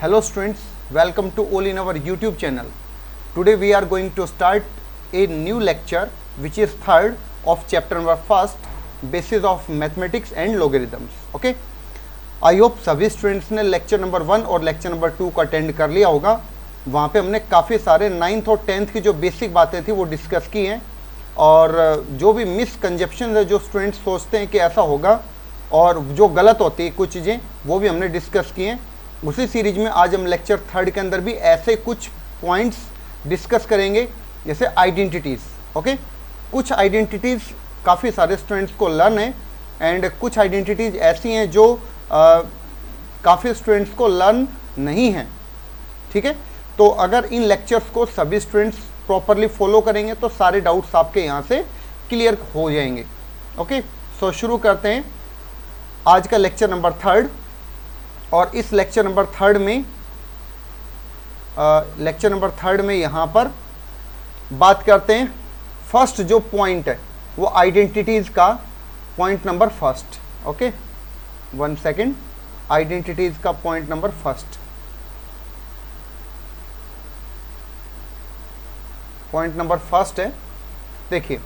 Hello students, welcome to all in our YouTube channel. Today we are going to start a new lecture which is third of chapter number first, basis of mathematics and logarithms. Okay, I hope सभी students ने lecture number 1 और lecture number 2 को attend कर लिया होगा। वहाँ पे हमने काफ़ी सारे 9th और 10th की जो बेसिक बातें थी वो डिस्कस की हैं, और जो भी मिसकंसेप्शन है जो स्टूडेंट्स सोचते हैं कि ऐसा होगा और जो गलत होती है कुछ चीज़ें, वो भी हमने डिस्कस की हैं। उसी सीरीज में आज हम लेक्चर थर्ड के अंदर भी ऐसे कुछ पॉइंट्स डिस्कस करेंगे, जैसे आइडेंटिटीज़। ओके, कुछ आइडेंटिटीज़ काफ़ी सारे स्टूडेंट्स को लर्न है एंड कुछ आइडेंटिटीज़ ऐसी हैं जो काफ़ी स्टूडेंट्स को लर्न नहीं है। ठीक है, तो अगर इन लेक्चर्स को सभी स्टूडेंट्स प्रॉपरली फॉलो करेंगे तो सारे डाउट्स आपके यहाँ से क्लियर हो जाएंगे। ओके, सो शुरू करते हैं आज का लेक्चर नंबर थर्ड। और इस लेक्चर नंबर थर्ड में यहाँ पर बात करते हैं फर्स्ट जो पॉइंट है वो आइडेंटिटीज़ का point number first. Okay, 1 second, identities का point number first. Point number first है, देखिए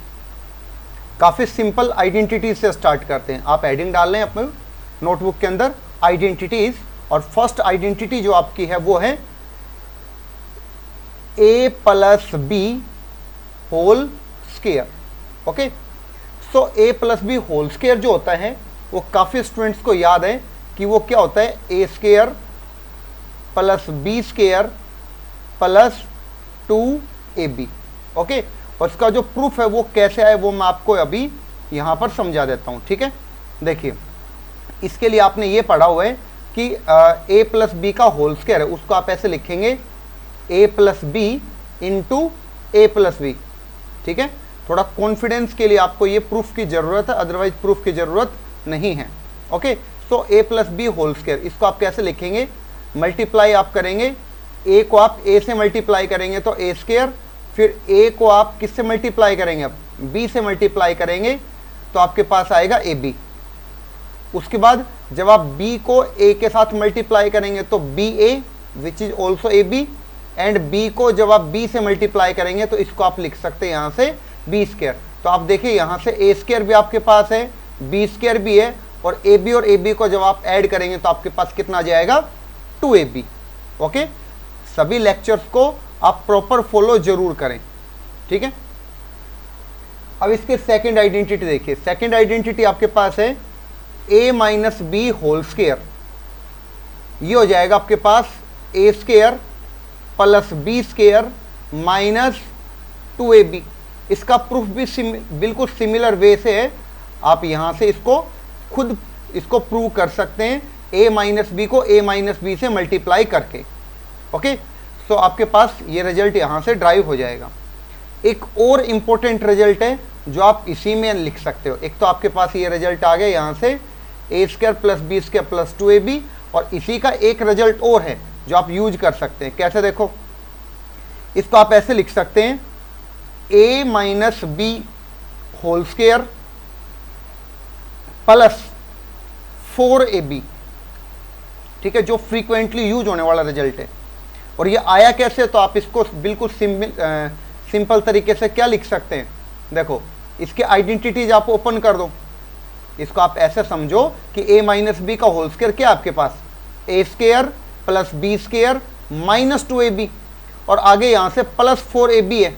काफ़ी सिंपल आइडेंटिटीज से स्टार्ट करते हैं। आप हेडिंग डाल लें अपने नोटबुक के अंदर आइडेंटिटीज, और फर्स्ट आइडेंटिटी जो आपकी है वो है a + b whole square. Okay, so a + b whole square जो होता है वो काफ़ी स्टूडेंट्स को याद है कि वो क्या होता है, a² + b² + 2ab। ओके, और इसका जो प्रूफ है वो कैसे आए वो मैं आपको अभी यहाँ पर समझा देता हूँ। ठीक है, देखिए इसके लिए आपने ये पढ़ा हुआ है कि a + b का होल स्क्वायर है, उसको आप ऐसे लिखेंगे a + b × a + b। ठीक है, थोड़ा कॉन्फिडेंस के लिए आपको ये प्रूफ की ज़रूरत है, अदरवाइज प्रूफ की ज़रूरत नहीं है। Okay, so a + b whole square, इसको आप कैसे लिखेंगे, मल्टीप्लाई आप करेंगे, a को आप a से मल्टीप्लाई करेंगे तो a², फिर a को आप किससे मल्टीप्लाई करेंगे, अब b से मल्टीप्लाई करेंगे तो आपके पास आएगा ab। उसके बाद जब आप b को a के साथ मल्टीप्लाई करेंगे तो ba which is also ab, and b को जब आप b से मल्टीप्लाई करेंगे तो इसको आप लिख सकते हैं यहाँ से b²। तो आप देखिए यहाँ से a² भी आपके पास है, b² भी है, और ab को जब आप ऐड करेंगे तो आपके पास कितना आ जाएगा, 2ab। ओके, सभी लेक्चर्स को आप प्रॉपर फॉलो जरूर करें। ठीक है, अब इसके सेकंड आइडेंटिटी देखिए। सेकंड आइडेंटिटी आपके पास है a - b होल स्क्वायर। ये हो जाएगा आपके पास a² + b² - 2ab। इसका प्रूफ भी बिल्कुल सिमिलर वे से है, आप यहाँ से इसको खुद इसको प्रूव कर सकते हैं, a - b को a - b से मल्टीप्लाई करके। ओके, सो आपके पास ये रिजल्ट यहाँ से ड्राइव हो जाएगा। एक और इम्पोर्टेंट रिजल्ट है जो आप इसी में लिख सकते हो। एक तो आपके पास ये रिजल्ट आ गया यहाँ से a² + b² + 2ab, और इसी का एक रिजल्ट और है जो आप यूज कर सकते हैं। कैसे, देखो इसको आप ऐसे लिख सकते हैं a - b whole square + 4ab। ठीक है, जो फ्रीक्वेंटली यूज होने वाला रिजल्ट है। और ये आया कैसे, तो आप इसको बिल्कुल सिंपल तरीके से क्या लिख सकते हैं, देखो इसके आइडेंटिटीज आप ओपन कर दो। इसको आप ऐसे समझो कि a - b का होल स्क्वायर क्या आपके पास, a² + b² - 2ab, और आगे यहाँ से +4ab है।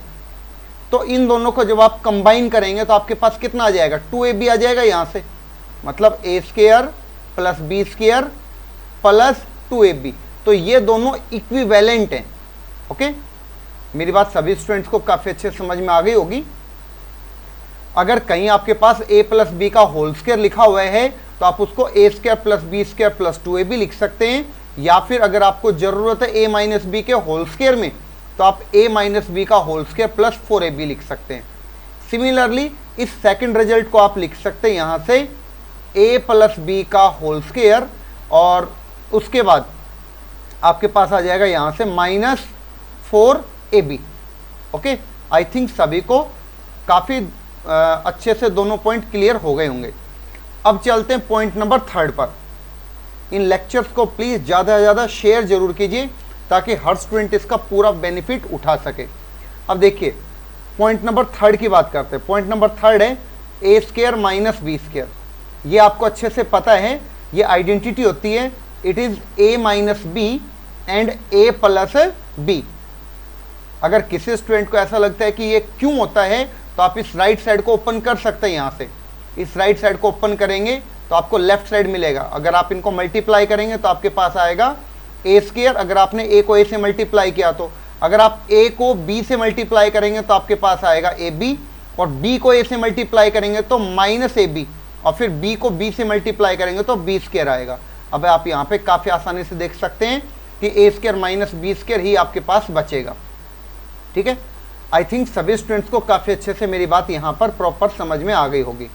तो इन दोनों को जब आप कंबाइन करेंगे तो आपके पास कितना आ जाएगा, 2ab आ जाएगा यहाँ से, मतलब a² + b² + 2ab। तो ये दोनों इक्विवेलेंट हैं। ओके, मेरी बात सभी स्टूडेंट्स को काफ़ी अच्छे समझ में आ गई होगी। अगर कहीं आपके पास a + b का होल स्क्वायर लिखा हुआ है तो आप उसको a² + b² + 2ab लिख सकते हैं, या फिर अगर आपको ज़रूरत है a - b के होल स्क्वायर में तो आप a - b का होल स्क्वायर + 4ab लिख सकते हैं। सिमिलरली इस सेकंड रिजल्ट को आप लिख सकते हैं यहाँ से a + b का होल स्क्वायर, और उसके बाद आपके पास आ जाएगा यहाँ से -4ab। ओके, आई थिंक सभी को काफ़ी अच्छे से दोनों पॉइंट क्लियर हो गए होंगे। अब चलते हैं पॉइंट नंबर थर्ड पर। इन लेक्चर्स को प्लीज़ ज़्यादा से ज़्यादा शेयर जरूर कीजिए ताकि हर स्टूडेंट इसका पूरा बेनिफिट उठा सके। अब देखिए पॉइंट नंबर 3 की बात करते हैं। पॉइंट नंबर 3 है ए स्क्वायर माइनस बी स्क्वायर। ये आपको अच्छे से पता है, ये आइडेंटिटी होती है, it is A minus B and A plus B. अगर किसी स्टूडेंट को ऐसा लगता है कि ये क्यों होता है तो आप इस राइट साइड को ओपन कर सकते हैं। यहाँ से इस राइट साइड को ओपन करेंगे तो आपको लेफ्ट साइड मिलेगा। अगर आप इनको मल्टीप्लाई करेंगे तो आपके पास आएगा ए स्क्वायर। अगर आपने ए को ए से मल्टीप्लाई किया तो, अगर आप ए को बी से मल्टीप्लाई करेंगे तो आपके पास आएगा ए बी, और बी को ए से मल्टीप्लाई करेंगे तो माइनस ए बी, और फिर बी को बी से मल्टीप्लाई करेंगे तो बी स्क्वायर आएगा। अब आप यहाँ पे काफ़ी आसानी से देख सकते हैं कि ए स्क्वायर माइनस बी स्क्वायर ही आपके पास बचेगा। ठीक है, आई थिंक सभी स्टूडेंट्स को काफ़ी अच्छे से मेरी बात यहाँ पर प्रॉपर समझ में आ गई होगी।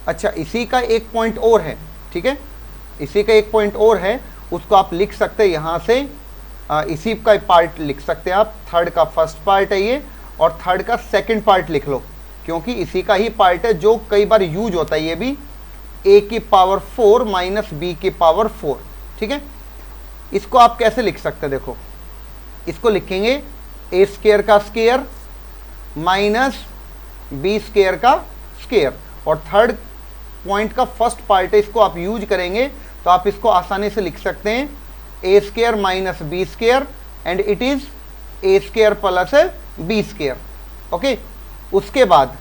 अच्छा, इसी का एक पॉइंट और है। ठीक है, इसी का एक पॉइंट और है, उसको आप लिख सकते हैं यहाँ से। इसी का पार्ट लिख सकते हैं आप। 3rd का फर्स्ट पार्ट है ये, और 3rd का सेकंड पार्ट लिख लो, क्योंकि इसी का ही पार्ट है जो कई बार यूज होता है। ये भी a की पावर 4 माइनस बी की पावर 4। ठीक है, इसको आप कैसे लिख सकते हैं? देखो, इसको लिखेंगे ए स्क्वायर का स्क्वायर माइनस बी स्क्वायर का स्क्वायर, और 3rd पॉइंट का फर्स्ट पार्ट है, इसको आप यूज करेंगे तो आप इसको आसानी से लिख सकते हैं a square minus b square and it is a square plus b square. Okay, उसके बाद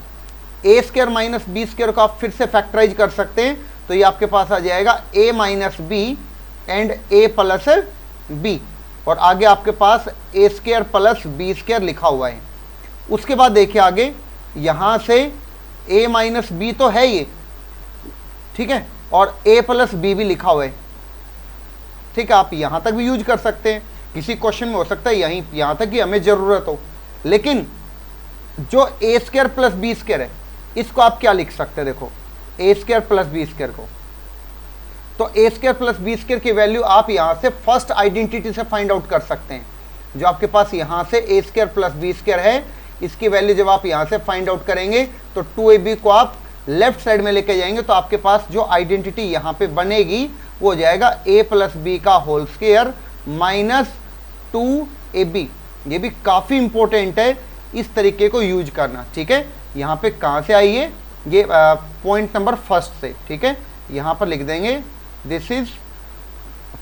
a square minus b square को आप फिर से फैक्टराइज कर सकते हैं, तो ये आपके पास आ जाएगा a minus B and A plus b, और आगे आपके पास a square plus b square लिखा हुआ है। उसके बाद देखिए आगे, यहाँ से ए माइनस बी तो है ये, ठीक है, और ए प्लस बी भी लिखा हुआ है। ठीक है, आप यहाँ तक भी यूज कर सकते हैं। किसी क्वेश्चन में हो सकता है यहाँ तक कि हमें ज़रूरत हो, लेकिन जो ए स्क्वायर प्लस बी स्क्वायर है इसको आप क्या लिख सकते हैं? देखो, ए स्क्वायर प्लस बी स्क्वायर को, तो ए स्क्वायर प्लस बी स्क्वायर की वैल्यू आप यहाँ से फर्स्ट आइडेंटिटी से फाइंड आउट कर सकते हैं। जो आपके पास यहाँ से a square plus b square है, इसकी वैल्यू जब आप यहाँ से फाइंड आउट करेंगे तो 2ab को आप लेफ्ट साइड में लेके जाएंगे, तो आपके पास जो आइडेंटिटी यहाँ पे बनेगी वो हो जाएगा a प्लस बी का होल स्क्वायर माइनस 2ab। ये भी काफ़ी इंपॉर्टेंट है इस तरीके को यूज करना। ठीक है, यहाँ पे कहाँ से आई है? ये पॉइंट नंबर फर्स्ट से। ठीक है, यहाँ पर लिख देंगे this is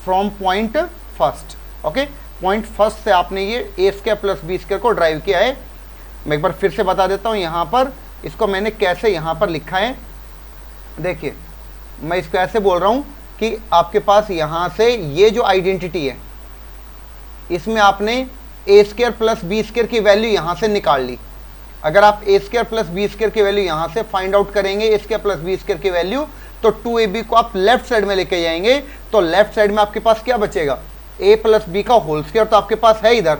from point first. Okay, point first से आपने ये ए स्क्वायर प्लस बी स्क्वायर को ड्राइव किया है। मैं एक बार फिर से बता देता हूँ यहाँ पर इसको मैंने कैसे यहाँ पर लिखा है। देखिए, मैं इसको ऐसे बोल रहा हूँ कि आपके पास यहाँ से ये जो आइडेंटिटी है इसमें आपने ए स्क्वायर प्लस बी स्क्वायर की वैल्यू यहाँ से निकाल ली। अगर आप ए स्क्वायर प्लस बी स्क्वायर की वैल्यू यहाँ से फाइंड आउट करेंगे, ए स्क्वायर प्लस बी स्क्वायर की वैल्यू, तो 2ab को आप लेफ्ट साइड में लेके जाएंगे, तो लेफ्ट साइड में आपके पास क्या बचेगा? a प्लस बी का होल स्क्वायर तो आपके पास है इधर,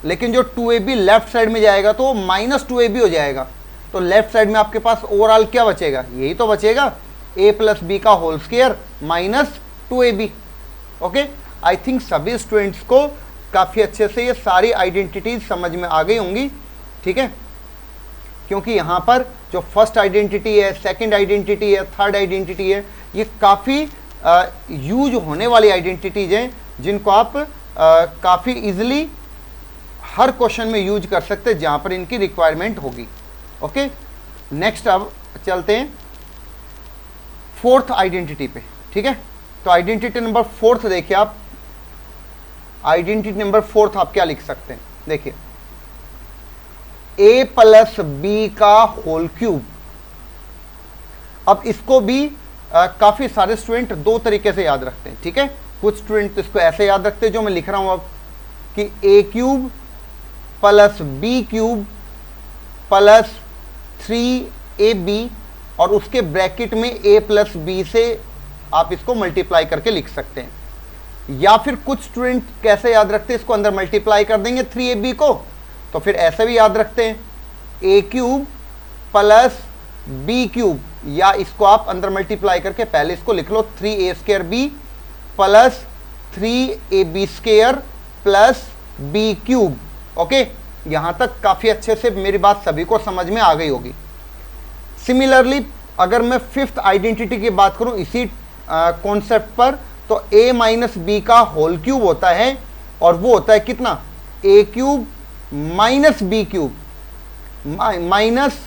लेकिन जो 2ab लेफ्ट साइड में जाएगा तो माइनस 2ab हो जाएगा। तो लेफ्ट साइड में आपके पास ओवरऑल क्या बचेगा? यही तो बचेगा, a प्लस बी का whole square minus 2ab। Okay, I think सभी स्टूडेंट्स को काफ़ी अच्छे से ये सारी आइडेंटिटीज समझ में आ गई होंगी। ठीक है, क्योंकि यहाँ पर जो फर्स्ट आइडेंटिटी है, सेकंड आइडेंटिटी है, थर्ड आइडेंटिटी है, ये काफ़ी यूज होने वाली आइडेंटिटीज हैं जिनको आप काफ़ी इजीली हर क्वेश्चन में यूज कर सकते हैं जहाँ पर इनकी रिक्वायरमेंट होगी। ओके, नेक्स्ट अब चलते हैं फोर्थ आइडेंटिटी पे। ठीक है, तो आइडेंटिटी नंबर फोर्थ देखिए आप, आइडेंटिटी नंबर फोर्थ आप क्या लिख सकते हैं? देखिए, a प्लस बी का होल क्यूब। अब इसको भी काफ़ी सारे स्टूडेंट दो तरीके से याद रखते हैं। ठीक है, कुछ स्टूडेंट इसको ऐसे याद रखते हैं जो मैं लिख रहा हूँ अब, कि a cube plus B cube plus 3ab, और उसके ब्रैकेट में a प्लस बी से आप इसको मल्टीप्लाई करके लिख सकते हैं। या फिर कुछ स्टूडेंट कैसे याद रखते हैं, इसको अंदर मल्टीप्लाई कर देंगे 3ab को, तो फिर ऐसे भी याद रखते हैं a cube plus B cube, या इसको आप अंदर मल्टीप्लाई करके पहले इसको लिख लो 3a square B plus 3ab square plus B cube. Okay, यहाँ तक काफ़ी अच्छे से मेरी बात सभी को समझ में आ गई होगी। सिमिलरली अगर मैं फिफ्थ आइडेंटिटी की बात करूँ इसी कॉन्सेप्ट पर, तो a माइनस बी का होल क्यूब होता है, और वो होता है कितना, a cube minus B cube minus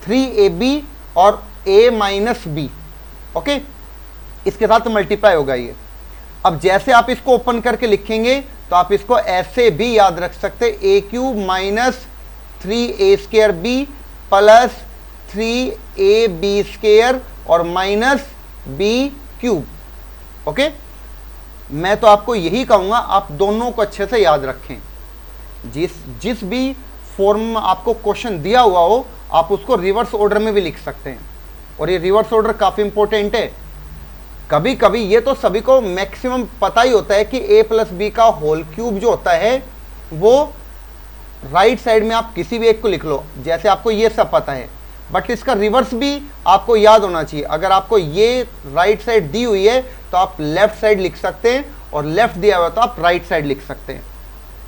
3ab और a माइनस बी। ओके, इसके साथ मल्टीप्लाई होगा ये। अब जैसे आप इसको ओपन करके लिखेंगे तो आप इसको ऐसे भी याद रख सकते, a cube minus 3a² b plus 3ab² और माइनस बी क्यूब। ओके, मैं तो आपको यही कहूंगा आप दोनों को अच्छे से याद रखें। जिस भी फॉर्म में आपको क्वेश्चन दिया हुआ हो आप उसको रिवर्स ऑर्डर में भी लिख सकते हैं, और ये रिवर्स ऑर्डर काफ़ी इंपॉर्टेंट है। कभी कभी ये तो सभी को मैक्सिमम पता ही होता है कि a प्लस बी का होल क्यूब जो होता है वो राइट साइड में आप किसी भी एक को लिख लो, जैसे आपको ये सब पता है, बट इसका रिवर्स भी आपको याद होना चाहिए। अगर आपको ये राइट साइड दी हुई है तो आप लेफ्ट साइड लिख सकते हैं, और लेफ्ट दिया हुआ तो आप राइट साइड लिख सकते हैं।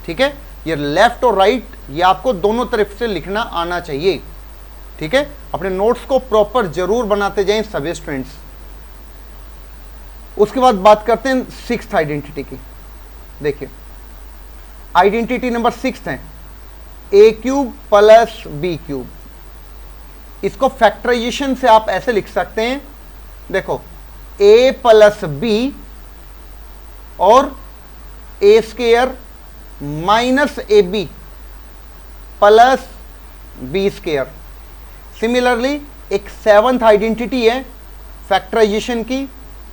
ठीक है, ये लेफ्ट और राइट ये आपको दोनों तरफ से लिखना आना चाहिए। ठीक है, अपने नोट्स को प्रॉपर जरूर बनाते जाएं सभी स्टूडेंट्स। उसके बाद बात करते हैं सिक्स्थ आइडेंटिटी की। देखिए आइडेंटिटी नंबर 6 है a cube plus B cube. इसको फैक्टराइजेशन से आप ऐसे लिख सकते हैं, देखो a प्लस बी और a² minus ab plus b²। Similarly एक 7th आइडेंटिटी है फैक्टराइजेशन की,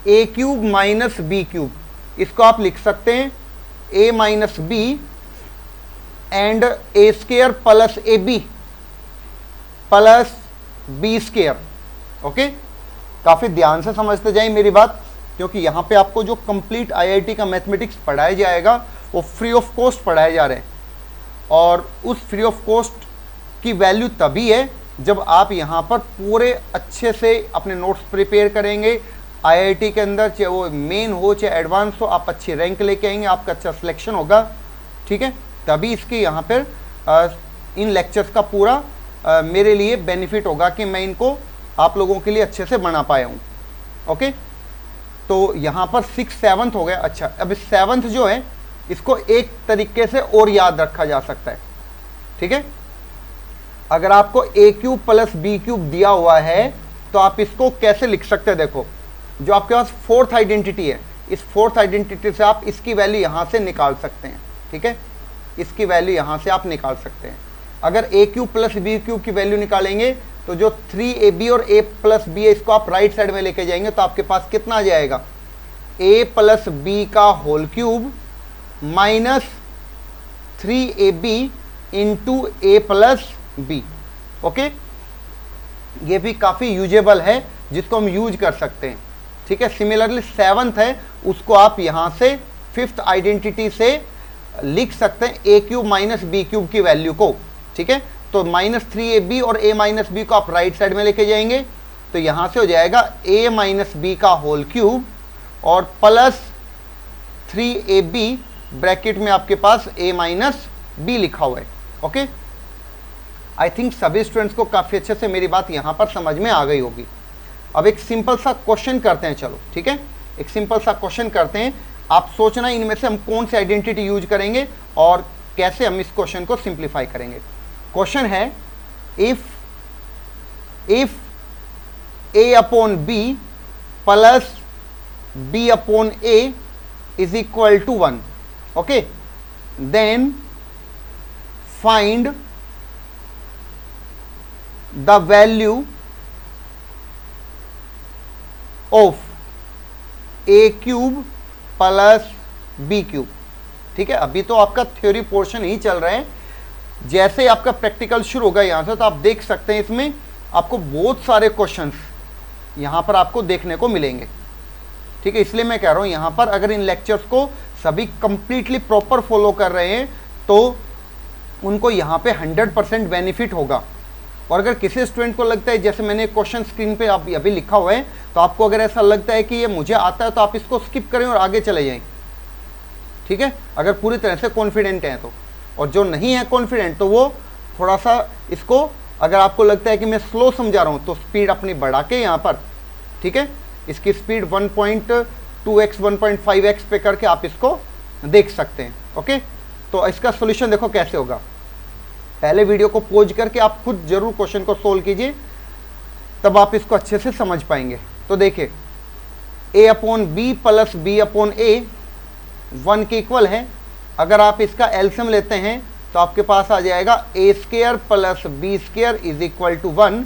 a cube minus B cube. इसको आप लिख सकते हैं a minus B and a² plus ab plus b²। Okay, काफ़ी ध्यान से समझते जाएं मेरी बात, क्योंकि यहाँ पे आपको जो कंप्लीट आईआईटी का मैथमेटिक्स पढ़ाया जाएगा वो फ्री ऑफ कॉस्ट पढ़ाए जा रहे हैं, और उस फ्री ऑफ कॉस्ट की वैल्यू तभी है जब आप यहाँ पर पूरे अच्छे से अपने नोट्स प्रिपेयर करेंगे। आईआईटी के अंदर चाहे वो मेन हो चाहे एडवांस हो, आप अच्छी रैंक लेके आएंगे, आपका अच्छा सिलेक्शन होगा। ठीक है, तभी इसके यहाँ पर इन लेक्चर्स का पूरा मेरे लिए बेनिफिट होगा कि मैं इनको आप लोगों के लिए अच्छे से बना पाया हूँ। ओके, तो यहाँ पर 6 7th हो गया। अच्छा, अब 7th जो है इसको एक तरीके से और याद रखा जा सकता है। ठीक है, अगर आपको a cube plus B cube दिया हुआ है तो आप इसको कैसे लिख सकते हैं, देखो जो आपके पास 4th आइडेंटिटी है, इस 4th आइडेंटिटी से आप इसकी वैल्यू यहाँ से निकाल सकते हैं। ठीक है, इसकी वैल्यू यहाँ से आप निकाल सकते हैं। अगर a cube plus B cube की वैल्यू निकालेंगे तो जो 3ab और a प्लस बी है इसको आप राइट साइड में लेके जाएंगे तो आपके पास कितना आ जाएगा, a प्लस बी का whole cube minus 3ab into a plus B. Okay, ये भी काफ़ी यूजेबल है जिसको हम यूज कर सकते हैं। ठीक है, सिमिलरली 7th है उसको आप यहाँ से 5th आइडेंटिटी से लिख सकते हैं a cube minus B cube की वैल्यू को। ठीक है, तो माइनस 3ab और a माइनस बी को आप राइट साइड में लेके जाएंगे तो यहाँ से हो जाएगा a माइनस बी का होल क्यूब और प्लस 3ab ब्रैकेट में आपके पास a माइनस बी लिखा हुआ है। ओके, आई थिंक सभी स्टूडेंट्स को काफ़ी अच्छे से मेरी बात यहाँ पर समझ में आ गई होगी। अब एक सिंपल सा क्वेश्चन करते हैं, चलो ठीक है, एक सिंपल सा क्वेश्चन करते हैं। आप सोचना इनमें से हम कौन सी आइडेंटिटी यूज करेंगे और कैसे हम इस क्वेश्चन को सिंप्लीफाई करेंगे। क्वेश्चन है if a upon B plus b upon a is equal to 1, okay, then find the value of a cube plus B cube. ठीक है, अभी तो आपका थ्योरी पोर्शन ही चल रहा है, जैसे ही आपका प्रैक्टिकल शुरू होगा यहाँ से तो आप देख सकते हैं इसमें आपको बहुत सारे क्वेश्चंस यहाँ पर आपको देखने को मिलेंगे। ठीक है, इसलिए मैं कह रहा हूँ यहाँ पर अगर इन लेक्चर्स को सभी कंप्लीटली प्रॉपर फॉलो कर रहे हैं तो उनको यहाँ पे 100% बेनिफिट होगा। और अगर किसी स्टूडेंट को लगता है, जैसे मैंने क्वेश्चन स्क्रीन पे अभी लिखा हुआ है, तो आपको अगर ऐसा लगता है कि ये मुझे आता है तो आप इसको स्किप करें और आगे चले जाएं। ठीक है, अगर पूरी तरह से कॉन्फिडेंट हैं तो, और जो नहीं है कॉन्फिडेंट तो वो थोड़ा सा इसको, अगर आपको लगता है कि मैं स्लो समझा रहा हूँ तो स्पीड अपनी बढ़ा के यहाँ पर, ठीक है, इसकी स्पीड 2x 1.5x पे करके आप इसको देख सकते हैं। ओके, तो इसका सॉल्यूशन देखो कैसे होगा। पहले वीडियो को पॉज करके आप खुद जरूर क्वेश्चन को सोल्व कीजिए, तब आप इसको अच्छे से समझ पाएंगे। तो देखिए a/b प्लस b/a 1 के इक्वल है। अगर आप इसका एलसीएम लेते हैं तो आपके पास आ जाएगा a² plus b² is equal to 1।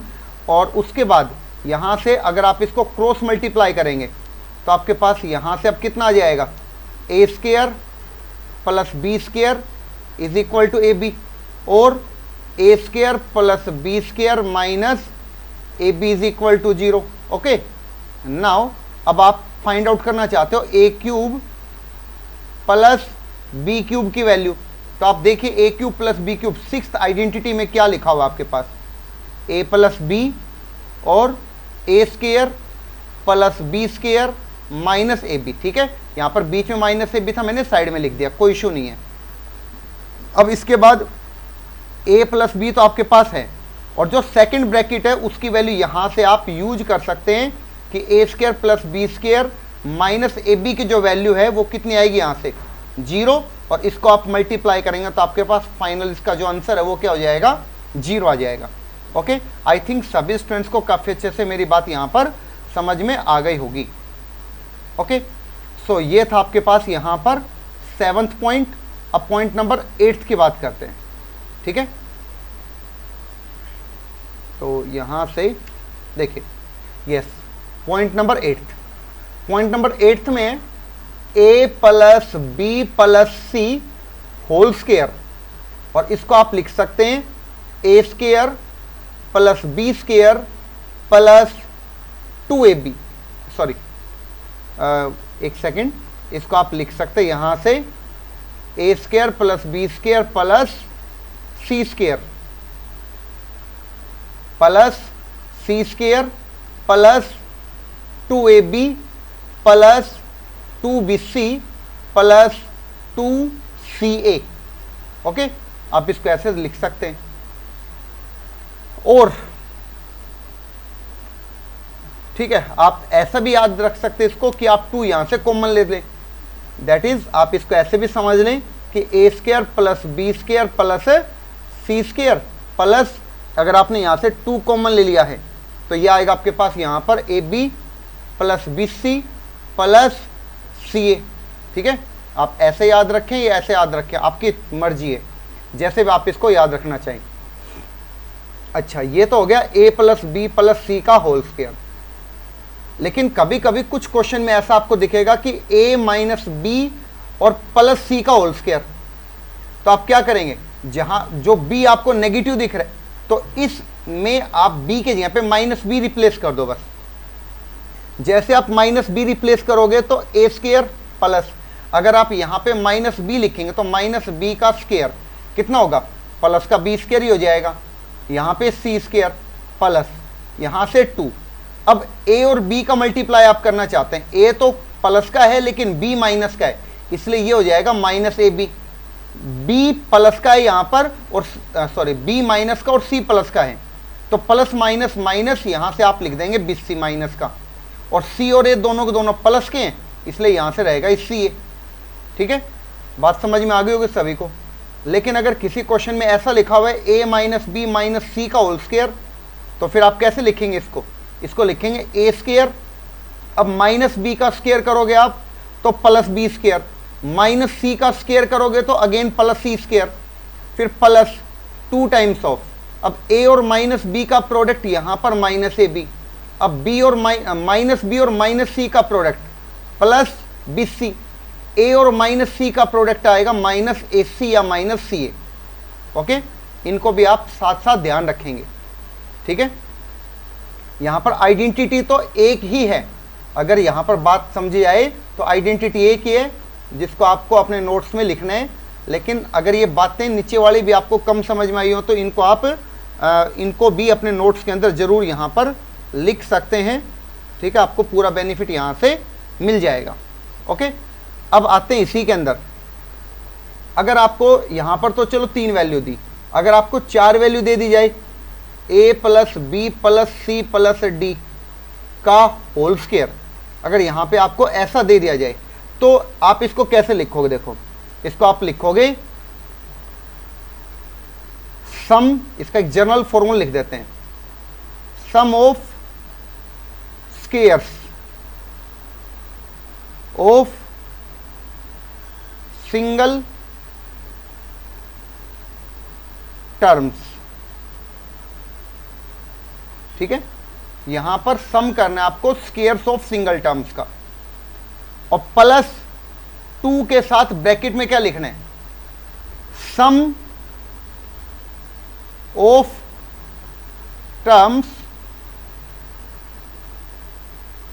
और उसके बाद यहाँ से अगर आप इसको क्रॉस मल्टीप्लाई करेंगे तो आपके पास यहाँ से अब कितना आ जाएगा, a² plus b² is equal to ab, और a² plus b² minus ab is equal to 0। Okay, now अब आप फाइंड आउट करना चाहते हो a³ प्लस b³ की वैल्यू। तो आप देखिए a³ plus b³ sixth identity में क्या लिखा हुआ आपके पास, a प्लस b और a² plus b² minus ab। ठीक है, यहाँ पर बीच में माइनस ab था, मैंने साइड में लिख दिया, कोई इशू नहीं है। अब इसके बाद a प्लस b तो आपके पास है, और जो सेकंड ब्रैकेट है उसकी वैल्यू यहाँ से आप यूज कर सकते हैं कि a² plus b² minus ab की जो वैल्यू है वो कितनी आएगी, यहाँ से 0, और इसको आप मल्टीप्लाई करेंगे तो आपके पास फाइनल इसका जो आंसर है वो क्या हो जाएगा, 0 आ जाएगा। ओके, आई थिंक सभी स्टूडेंट्स को काफ़ी अच्छे से मेरी बात यहाँ पर समझ में आ गई होगी। ओके, सो ये था आपके पास यहाँ पर 7th पॉइंट। अब पॉइंट नंबर 8 की बात करते हैं। ठीक है, तो यहाँ से देखिए, yes, point number 8। Point number 8 में a plus b plus c whole square, और इसको आप लिख सकते हैं a² plus b² plus 2ab। Sorry, एक सेकेंड, इसको आप लिख सकते हैं यहाँ से a² plus b² plus c² plus c² plus 2ab plus 2bc plus 2ca। Okay, आप इसको ऐसे लिख सकते हैं। और ठीक है, आप ऐसा भी याद रख सकते हैं इसको कि आप 2 यहां से कॉमन ले लें। दैट इज आप इसको ऐसे भी समझ लें कि a² plus b² plus c² plus, अगर आपने यहां से 2 कॉमन ले लिया है तो यह आएगा आपके पास यहां पर ab plus bc plus ca। ठीक है, आप ऐसे याद रखें या ऐसे याद रखें, आपकी मर्जी है, जैसे भी आप इसको याद रखना चाहें। अच्छा, ये तो हो गया a plus b plus c का होल स्क्वायर। लेकिन कभी कभी कुछ क्वेश्चन में ऐसा आपको दिखेगा कि a माइनस b और प्लस c का होल स्क्वायर, तो आप क्या करेंगे, जहां जो b आपको नेगेटिव दिख रहा है तो इसमें आप b के जगह पे माइनस b रिप्लेस कर दो बस। जैसे आप माइनस b रिप्लेस करोगे तो a² प्लस, अगर आप यहाँ पे माइनस b लिखेंगे तो माइनस b का स्क्वायर कितना होगा, प्लस का b² ही हो जाएगा। यहाँ पे c² प्लस यहाँ से 2। अब a और b का मल्टीप्लाई आप करना चाहते हैं, a तो प्लस का है लेकिन b माइनस का है, इसलिए ये हो जाएगा माइनस ab। b प्लस का है यहाँ पर, और सॉरी b माइनस का और c प्लस का है, तो प्लस माइनस माइनस यहाँ से आप लिख देंगे bc माइनस का, और c और a दोनों के दोनों प्लस के हैं, इसलिए यहाँ से रहेगा ca। ठीक है, बात समझ में आ गई होगी सभी को। लेकिन अगर किसी क्वेश्चन में ऐसा लिखा हुआ है a minus b minus c का होल स्क्वायर, तो फिर आप कैसे लिखेंगे इसको, इसको लिखेंगे a²। अब माइनस b का स्क्वायर करोगे आप तो प्लस b², माइनस c का स्क्वायर करोगे तो अगेन प्लस c², फिर प्लस 2 टाइम्स ऑफ। अब a और माइनस b का प्रोडक्ट यहाँ पर माइनस ab, अब b और माइनस b और माइनस c का प्रोडक्ट प्लस bc, a और माइनस c का प्रोडक्ट आएगा माइनस ac या माइनस ca। ओके, इनको भी आप साथ साथ ध्यान रखेंगे। ठीक है, यहाँ पर आइडेंटिटी तो एक ही है, अगर यहाँ पर बात समझी जाए तो आइडेंटिटी एक ही है जिसको आपको अपने नोट्स में लिखना है। लेकिन अगर ये बातें नीचे वाली भी आपको कम समझ में आई हो तो इनको आप इनको भी अपने नोट्स के अंदर ज़रूर यहाँ पर लिख सकते हैं। ठीक है, आपको पूरा बेनिफिट यहाँ से मिल जाएगा। ओके, अब आते हैं इसी के अंदर। अगर आपको यहाँ पर तो चलो 3 वैल्यू दी, अगर आपको 4 वैल्यू दे दी जाए, a plus b plus c plus d का होल स्क्वायर, अगर यहाँ पे आपको ऐसा दे दिया जाए तो आप इसको कैसे लिखोगे? देखो, इसको आप लिखोगे सम, इसका एक जनरल फॉर्मूला लिख देते हैं, sum of squares of single terms. ठीक है, यहां पर सम करना है आपको स्क्वायर्स ऑफ सिंगल टर्म्स का, और प्लस 2 के साथ ब्रैकेट में क्या लिखना है? Sum of terms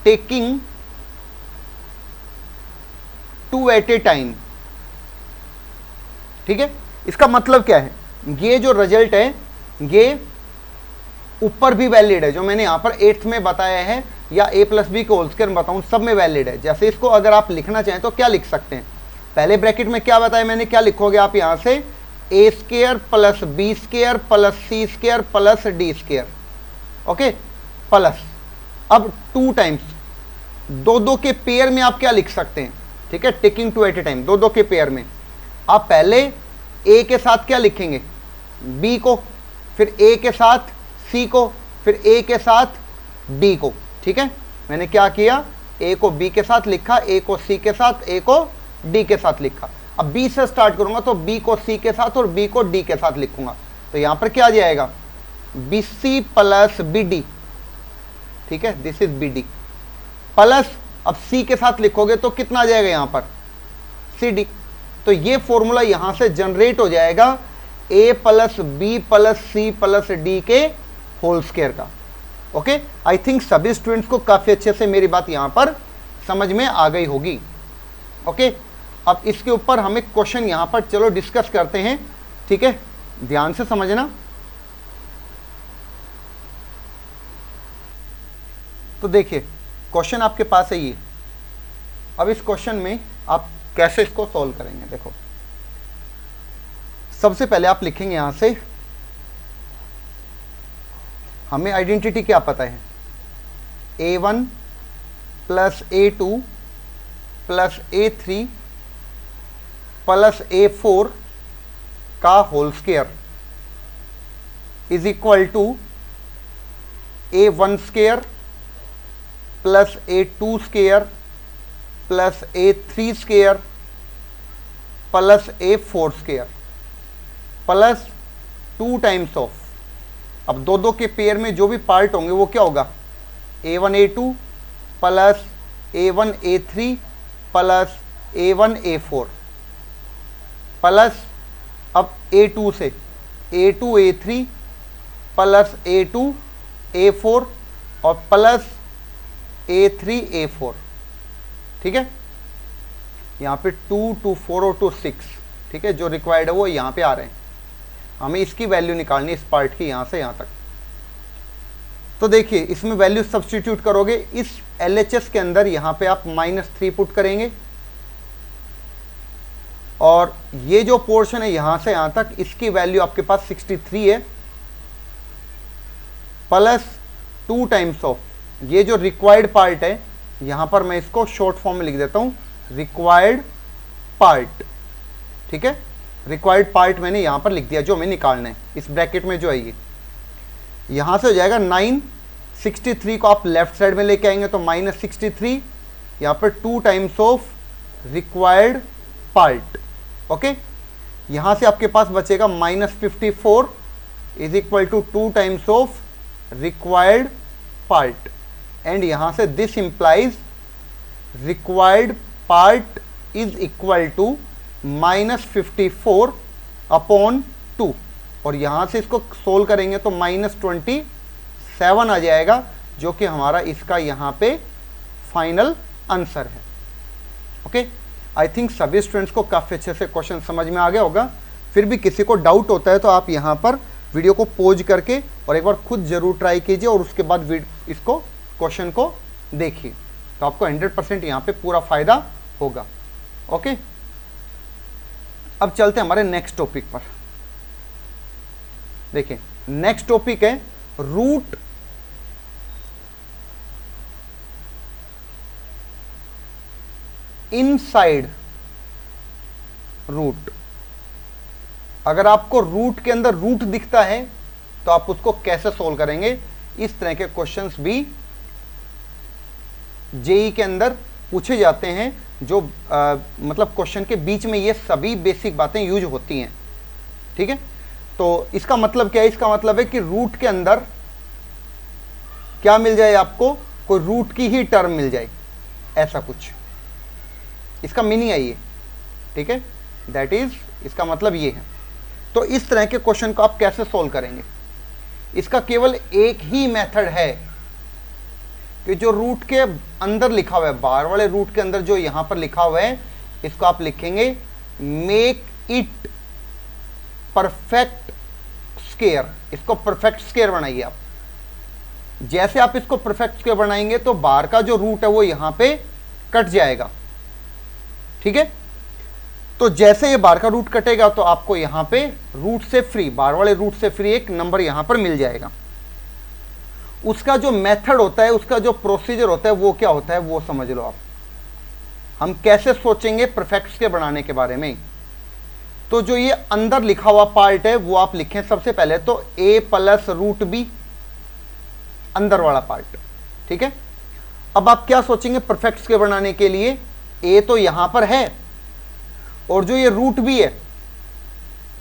taking 2 at a time. ठीक है, इसका मतलब क्या है? ये जो रिजल्ट है ये ऊपर भी वैलिड है, जो मैंने यहां पर 8th में बताया है, या a प्लस बी को होल स्क्वायर बताऊं, सब में वैलिड है। जैसे इसको अगर आप लिखना चाहें तो क्या लिख सकते हैं? पहले ब्रैकेट में क्या बताया मैंने, क्या लिखोगे आप यहां से? A square plus b square plus c square plus d square. Okay, plus अब 2 टाइम्स, दो के पेयर में आप क्या लिख सकते हैं? ठीक है, टेकिंग 2 एट ए टाइम, दो के पेयर में आप पहले ए के साथ क्या लिखेंगे? बी को, फिर ए के साथ सी को, फिर ए के साथ डी को। ठीक है, मैंने क्या किया? ए को बी के साथ लिखा, ए को सी के साथ, ए को डी के साथ लिखा। अब बी से स्टार्ट करूंगा तो बी को सी के साथ और बी को डी के साथ लिखूंगा, तो यहां पर क्या आ जाएगा? B C plus B D. ठीक है, this is B D plus, अब सी के साथ लिखोगे तो कितना आ जाएगा यहां पर? C d. तो ये फॉर्मूला यहां से जनरेट हो जाएगा a plus b plus c plus d के होल स्क्वायर का। ओके, आई थिंक सभी स्टूडेंट्स को काफी अच्छे से मेरी बात यहां पर समझ में आ गई होगी। ओके, अब इसके ऊपर हम एक क्वेश्चन यहां पर चलो डिस्कस करते हैं। ठीक है, ध्यान से समझना। तो देखिए, क्वेश्चन आपके पास है ये। अब इस क्वेश्चन में आप कैसे इसको सॉल्व करेंगे? देखो, सबसे पहले आप लिखेंगे यहां से, हमें आइडेंटिटी क्या पता है? a1 plus a2 plus a3 plus a4 का whole square is equal to a1 square plus a2 square plus a3 square plus a4 square plus 2 times of, अब दो के पेयर में जो भी पार्ट होंगे वो क्या होगा? a1 a2 plus a1 a3 plus a1 a4 plus, अब a2 से a2 a3 plus a2 a4 और प्लस a3 a4। ठीक है, यहाँ पे 2 2 4 और 2 6। ठीक है, जो रिक्वायर्ड है वो यहाँ पे आ रहे हैं, हमें इसकी वैल्यू निकालनी है इस पार्ट की, यहाँ से यहाँ तक। तो देखिए, इसमें वैल्यू सब्स्टिट्यूट करोगे, इस LHS के अंदर यहाँ पे आप -3 पुट करेंगे, और ये जो पोर्शन है यहाँ से यहाँ तक, इसकी वैल्यू आपके पास 63 है, प्लस 2 टाइम्स ऑफ ये जो रिक्वायर्ड पार्ट है, यहाँ पर मैं इसको शॉर्ट फॉर्म में लिख देता हूँ, रिक्वायर्ड पार्ट। ठीक है, रिक्वायर्ड पार्ट मैंने यहाँ पर लिख दिया, जो हमें निकालना है इस ब्रैकेट में जो है ये, यहाँ से हो जाएगा 9, 63 को आप लेफ्ट साइड में लेके आएंगे तो -63, यहाँ पर 2 times of required part. Okay, यहाँ से आपके पास बचेगा -54 is equal to 2 times of required part, and यहाँ से this implies required part is equal to -54 upon 2, और यहाँ से इसको सोल्व करेंगे तो -27 आ जाएगा, जो कि हमारा इसका यहाँ पे फाइनल आंसर है। ओके, आई थिंक सभी स्टूडेंट्स को काफ़ी अच्छे से क्वेश्चन समझ में आ गया होगा। फिर भी किसी को डाउट होता है तो आप यहाँ पर वीडियो को पॉज करके और एक बार खुद ज़रूर ट्राई कीजिए, और उसके बाद इसको क्वेश्चन को देखिए, तो आपको 100% यहाँ पे पूरा फ़ायदा होगा। ओके, अब चलते हैं हमारे नेक्स्ट टॉपिक पर। देखिए, नेक्स्ट टॉपिक है रूट इनसाइड रूट। अगर आपको रूट के अंदर रूट दिखता है तो आप उसको कैसे सोल्व करेंगे? इस तरह के क्वेश्चंस भी जेई के अंदर पूछे जाते हैं, जो मतलब क्वेश्चन के बीच में ये सभी बेसिक बातें यूज होती हैं। ठीक है, तो इसका मतलब क्या है? इसका मतलब है कि रूट के अंदर क्या मिल जाए आपको, कोई रूट की ही टर्म मिल जाए, ऐसा कुछ इसका मीनिंग है ये। ठीक है, दैट इज, इसका मतलब ये है। तो इस तरह के क्वेश्चन को आप कैसे सोल्व करेंगे? इसका केवल एक ही मेथड है कि जो रूट के अंदर लिखा हुआ है, बाहर वाले रूट के अंदर जो यहां पर लिखा हुआ है, इसको आप लिखेंगे मेक इट परफेक्ट स्क्वायर। इसको परफेक्ट स्क्वायर बनाइए आप। जैसे आप इसको परफेक्ट स्क्वायर बनाएंगे तो बाहर का जो रूट है वो यहां पे कट जाएगा। ठीक है, तो जैसे ये बाहर का रूट कटेगा तो आपको यहां पे रूट से फ्री, बाहर वाले रूट से फ्री एक नंबर यहां पर मिल जाएगा। उसका जो मेथड होता है, उसका जो प्रोसीजर होता है, वो क्या होता है वो समझ लो आप। हम कैसे सोचेंगे परफेक्ट स्क्वायर बनाने के बारे में? तो जो ये अंदर लिखा हुआ पार्ट है वो आप लिखें सबसे पहले तो a प्लस रूट बी, अंदर वाला पार्ट। ठीक है, अब आप क्या सोचेंगे परफेक्ट स्क्वायर बनाने के लिए? a तो यहां पर है और जो ये रूट बी है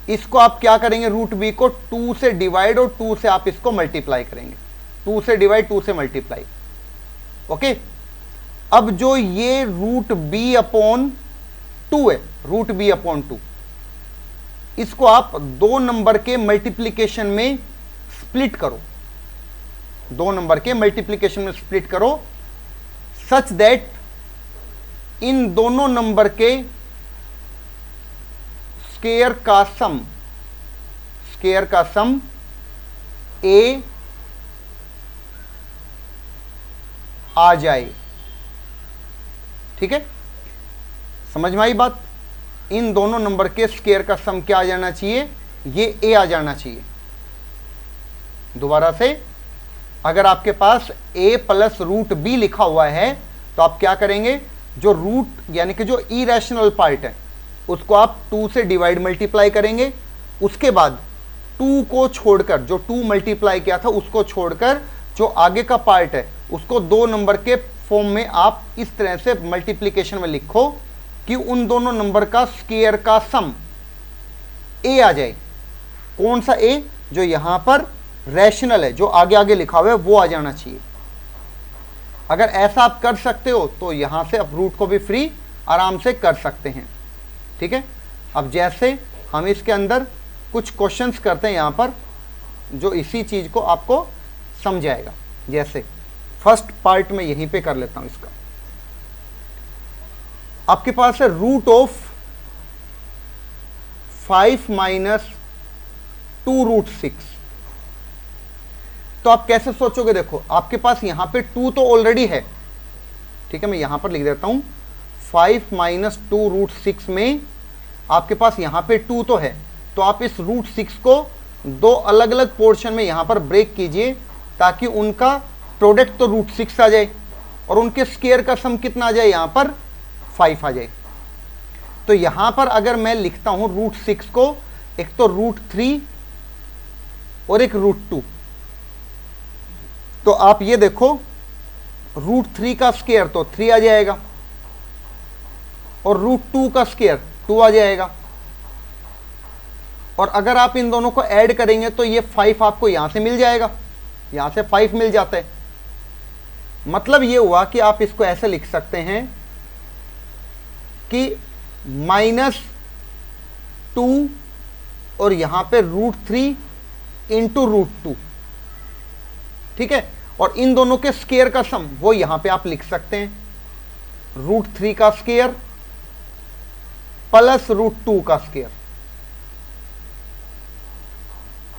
इसको आप क्या करेंगे? रूट बी को 2 से डिवाइड और 2 से आप इसको मल्टीप्लाई करेंगे। 2 से डिवाइड, 2 से मल्टीप्लाई। ओके, अब जो ये रूट बी अपॉन 2 है, रूट बी अपॉन 2, इसको आप 2 नंबर के मल्टीप्लीकेशन में स्प्लिट करो। 2 नंबर के मल्टीप्लीकेशन में स्प्लिट करो सच दैट इन दोनों नंबर के स्क्वायर का सम a आ जाए। ठीक है, समझ में आई बात? इन दोनों नंबर के स्क्वायर का सम क्या आ जाना चाहिए? ये a आ जाना चाहिए। दोबारा से, अगर आपके पास a प्लस रूट बी लिखा हुआ है तो आप क्या करेंगे? जो रूट यानी कि जो इरेशनल पार्ट है उसको आप 2 से डिवाइड मल्टीप्लाई करेंगे। उसके बाद 2 को छोड़कर, जो 2 मल्टीप्लाई किया था उसको छोड़कर जो आगे का पार्ट है उसको 2 नंबर के फॉर्म में आप इस तरह से मल्टीप्लिकेशन में लिखो कि उन दोनों नंबर का स्क्वायर का सम a आ जाए। कौन सा a? जो यहां पर रैशनल है, जो आगे आगे लिखा हुआ है वो आ जाना चाहिए। अगर ऐसा आप कर सकते हो तो यहां से आप रूट को भी फ्री आराम से कर सकते हैं। ठीक है, अब जैसे हम इसके अंदर कुछ क्वेश्चंस करते हैं यहां पर जो इसी चीज को आपको समझाएगा। जैसे फर्स्ट पार्ट में यहीं पे कर लेता हूं इसका। आपके पास है रूट ऑफ 5 माइनस 2 रूट 6। तो आप कैसे सोचोगे? देखो, आपके पास यहां पे 2 तो ऑलरेडी है। ठीक है, मैं यहां पर लिख देता हूं 5 माइनस 2 रूट 6 में आपके पास यहां पे 2 तो है, तो आप इस रूट 6 को 2 अलग अलग पोर्शन में यहां पर ब्रेक कीजिए ताकि उनका प्रोडक्ट तो रूट 6 आ जाए और उनके स्क्वायर का सम कितना आ जाए? यहां पर 5 आ जाए। तो यहां पर अगर मैं लिखता हूं रूट 6 को, एक तो रूट 3 और एक रूट 2, तो आप ये देखो रूट 3 का स्क्वायर तो 3 आ जाएगा और रूट 2 का स्क्वायर 2 आ जाएगा। और अगर आप इन दोनों को ऐड करेंगे तो ये 5 आपको यहां से मिल जाएगा, यहां से 5 मिल जाता है। मतलब ये हुआ कि आप इसको ऐसे लिख सकते हैं कि -2 और यहां पे रूट 3 इंटू रूट 2। ठीक है, और इन दोनों के स्क्वायर का सम वो यहां पे आप लिख सकते हैं, रूट 3 का स्क्वायर प्लस रूट 2 का स्क्वायर।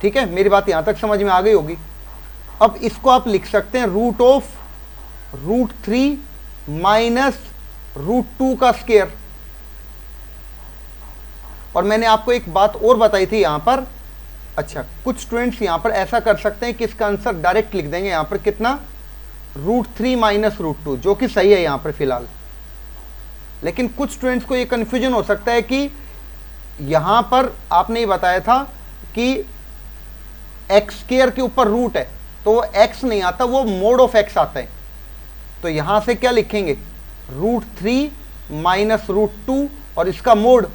ठीक है, मेरी बात यहां तक समझ में आ गई होगी। अब इसको आप लिख सकते हैं root of root 3 minus root 2 का स्क्वायर। और मैंने आपको एक बात और बताई थी यहां पर। अच्छा, कुछ स्टूडेंट्स यहां पर ऐसा कर सकते हैं कि इसका आंसर डायरेक्ट लिख देंगे यहां पर कितना, रूट 3 माइनस रूट 2, जो कि सही है यहां पर फिलहाल। लेकिन कुछ स्टूडेंट्स को ये कन्फ्यूजन हो सकता है कि यहाँ पर आपने ये बताया था कि एक्स स्क्वायर के ऊपर रूट है, तो वो एक्स नहीं आता, वो मोड ऑफ एक्स आता है। तो यहां से क्या लिखेंगे, √3 माइनस √2 और इसका मोड।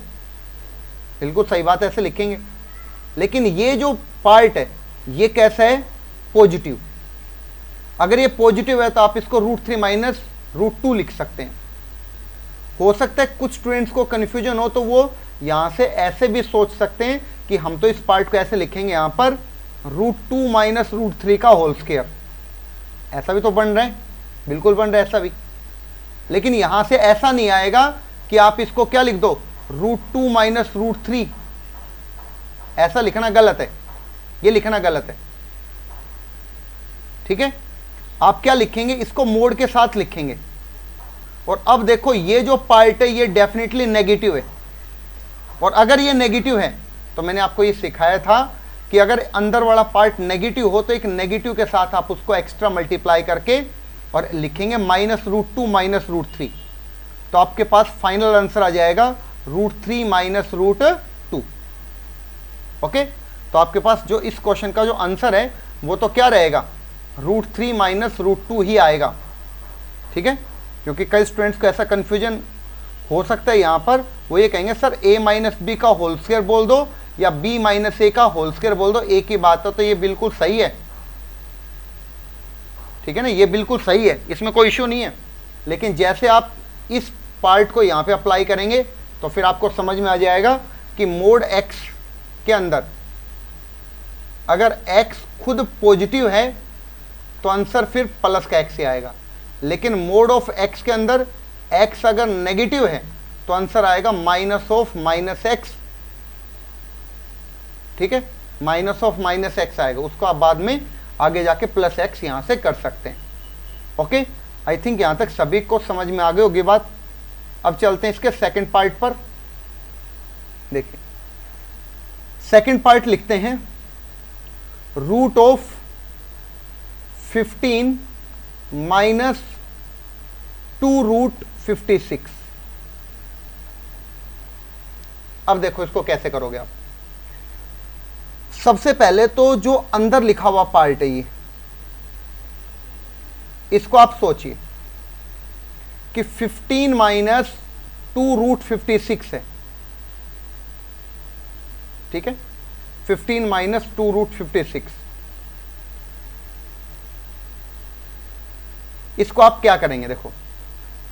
बिल्कुल सही बात है, ऐसे लिखेंगे। लेकिन ये जो पार्ट है ये कैसा है, पॉजिटिव। अगर ये पॉजिटिव है तो आप इसको √3 माइनस √2 लिख सकते हैं। हो सकता है कुछ स्टूडेंट्स को कंफ्यूजन हो तो वो यहां से ऐसे भी सोच सकते हैं कि हम तो इस पार्ट को ऐसे लिखेंगे यहां पर √2 माइनस √3 का होल स्क्वायर। ऐसा भी तो बन रहा है, बिल्कुल बन रहा है ऐसा भी। लेकिन यहां से ऐसा नहीं आएगा कि आप इसको क्या लिख दो, √2 माइनस √3। ऐसा लिखना गलत है, ये लिखना गलत है। ठीक है, आप क्या लिखेंगे, इसको मोड के साथ लिखेंगे। और अब देखो ये जो पार्ट है ये डेफिनेटली नेगेटिव है, और अगर ये नेगेटिव है तो मैंने आपको ये सिखाया था कि अगर अंदर वाला पार्ट नेगेटिव हो तो एक नेगेटिव के साथ आप उसको एक्स्ट्रा मल्टीप्लाई करके और लिखेंगे -√2 माइनस √3। तो आपके पास फाइनल आंसर आ जाएगा √3 माइनस √2। ओके, तो आपके पास जो इस क्वेश्चन का जो आंसर है वो तो क्या रहेगा, √3 माइनस √2 ही आएगा। ठीक है, क्योंकि कई स्टूडेंट्स को ऐसा कंफ्यूजन हो सकता है यहाँ पर, वो ये कहेंगे सर a माइनस बी का होल स्क्वायर बोल दो या b माइनस ए का होल स्क्वायर बोल दो, एक ही बात है। तो ये बिल्कुल सही है, ठीक है ना, ये बिल्कुल सही है, इसमें कोई इश्यू नहीं है। लेकिन जैसे आप इस पार्ट को यहाँ पे अप्लाई करेंगे तो फिर आपको समझ में आ जाएगा कि मोड x के अंदर अगर x खुद पॉजिटिव है तो आंसर फिर प्लस का x ही आएगा। लेकिन मोड ऑफ x के अंदर x अगर नेगेटिव है तो आंसर आएगा माइनस ऑफ माइनस एक्स। ठीक है, माइनस ऑफ माइनस एक्स आएगा, उसको आप बाद में आगे जाके प्लस एक्स यहां से कर सकते हैं। ओके, आई थिंक यहां तक सभी को समझ में आ गई होगी बात। अब चलते हैं इसके सेकंड पार्ट पर। देखिए सेकंड पार्ट लिखते हैं, रूट ऑफ 15 माइनस 2√56। अब देखो इसको कैसे करोगे आप। सबसे पहले तो जो अंदर लिखा हुआ पार्ट है ये, इसको आप सोचिए कि 15 माइनस 2√56 है। ठीक है, 15 माइनस 2√56, इसको आप क्या करेंगे, देखो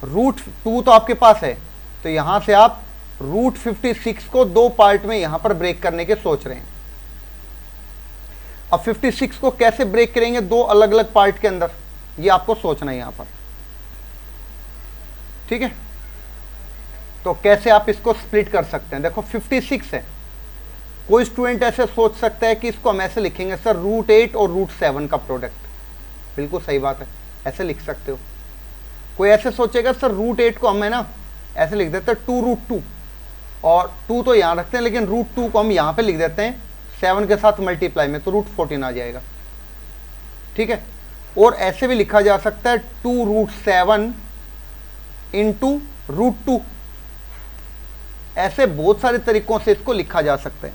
√2 तो आपके पास है, तो यहां से आप √56 को दो पार्ट में यहां पर ब्रेक करने के सोच रहे हैं। अब 56 को कैसे ब्रेक करेंगे दो अलग अलग पार्ट के अंदर, ये आपको सोचना है यहां पर। ठीक है, तो कैसे आप इसको स्प्लिट कर सकते हैं। देखो 56 है, कोई स्टूडेंट ऐसे सोच सकता है कि इसको हम ऐसे लिखेंगे सर √8 और √7 का प्रोडक्ट। बिल्कुल सही बात है, ऐसे लिख सकते हो। कोई ऐसे सोचेगा सर √8 को हम है ना ऐसे लिख देते हैं 2√2, और 2 तो यहाँ रखते हैं लेकिन √2 को हम यहाँ पे लिख देते हैं 7 के साथ मल्टीप्लाई में, तो √14 आ जाएगा। ठीक है, और ऐसे भी लिखा जा सकता है 2√7 इंटू √2। ऐसे बहुत सारे तरीकों से इसको लिखा जा सकता है।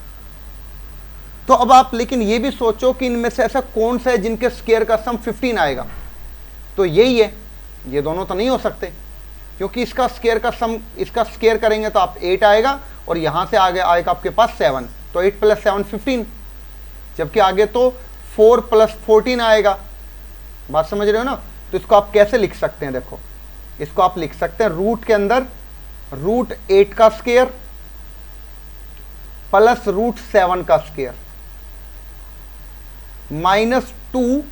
तो अब आप लेकिन ये भी सोचो कि इनमें से ऐसा कौन सा है जिनके स्क्वायर का सम 15 आएगा। तो यही है, ये दोनों तो नहीं हो सकते, क्योंकि इसका स्क्वायर का सम, इसका स्क्वायर करेंगे तो आप 8 आएगा और यहां से आगे आएगा आपके पास 7, तो 8 + 7 15, जबकि आगे तो 4 + 14 आएगा। बात समझ रहे हो ना। तो इसको आप कैसे लिख सकते हैं, देखो इसको आप लिख सकते हैं रूट के अंदर √8 का स्क्वायर प्लस √7 का स्क्वायर -2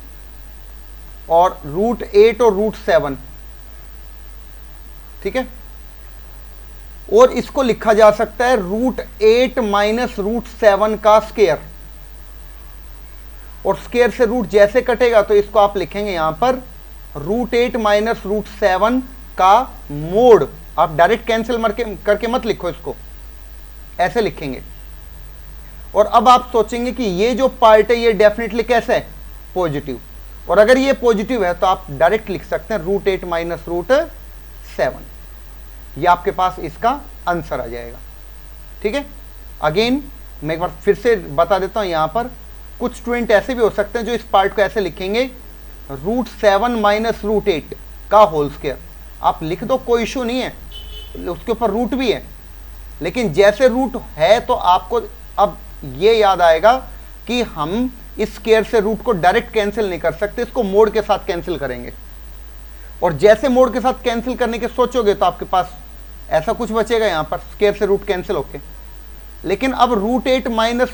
और √8 और √7। ठीक है, और इसको लिखा जा सकता है √8 माइनस √7 का स्क्वायर, और स्क्वायर से रूट जैसे कटेगा तो इसको आप लिखेंगे यहां पर √8 माइनस √7 का मोड। आप डायरेक्ट कैंसिल करके मत लिखो, इसको ऐसे लिखेंगे। और अब आप सोचेंगे कि ये जो पार्ट है ये डेफिनेटली कैसे है, पॉजिटिव, और अगर ये पॉजिटिव है तो आप डायरेक्ट लिख सकते हैं √8 माइनस √7। ये आपके पास इसका आंसर आ जाएगा। ठीक है, अगेन मैं एक बार फिर से बता देता हूं, यहां पर कुछ स्टूडेंट ऐसे भी हो सकते हैं जो इस पार्ट को ऐसे लिखेंगे, √7 माइनस √8 का होल स्क्वायर। आप लिख दो, कोई इशू नहीं है, उसके ऊपर रूट भी है, लेकिन जैसे रूट है तो आपको अब ये याद आएगा कि हम इस स्क्वायर से रूट को डायरेक्ट कैंसिल नहीं कर सकते, इसको मोड के साथ कैंसिल करेंगे। और जैसे मोड के साथ कैंसिल करने के सोचोगे तो आपके पास ऐसा कुछ बचेगा यहां पर, स्क्वायर से रूट कैंसिल होके। लेकिन अब √7 माइनस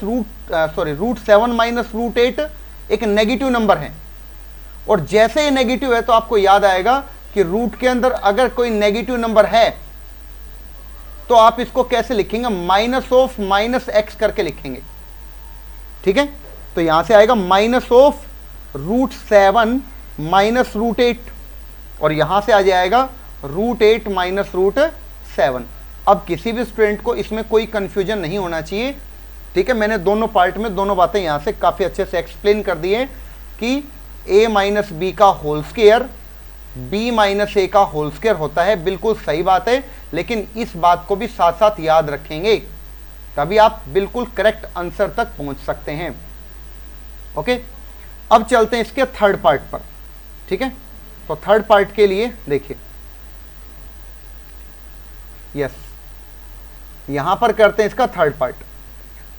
√8 एक नेगेटिव नंबर है, और जैसे ये नेगेटिव है तो आपको याद आएगा कि रूट के अंदर अगर कोई नेगेटिव नंबर है तो आप इसको कैसे लिखेंगे, -(-x) करके लिखेंगे। ठीक है, तो यहां से आएगा -(√7 माइनस √8) और यहां से आ जाएगा √8 माइनस √7। अब किसी भी स्टूडेंट को इसमें कोई कंफ्यूजन नहीं होना चाहिए। ठीक है, मैंने दोनों पार्ट में दोनों बातें यहां से काफी अच्छे से एक्सप्लेन कर दी है कि a माइनस बी का whole square b minus a का होल स्क्वायर होता है, बिल्कुल सही बात है, लेकिन इस बात को भी साथ साथ याद रखेंगे, तभी आप बिल्कुल करेक्ट आंसर तक पहुंच सकते हैं। ओके, अब चलते हैं इसके थर्ड पार्ट पर। ठीक है, तो थर्ड पार्ट के लिए देखिए, यस, यहां पर करते हैं इसका थर्ड पार्ट।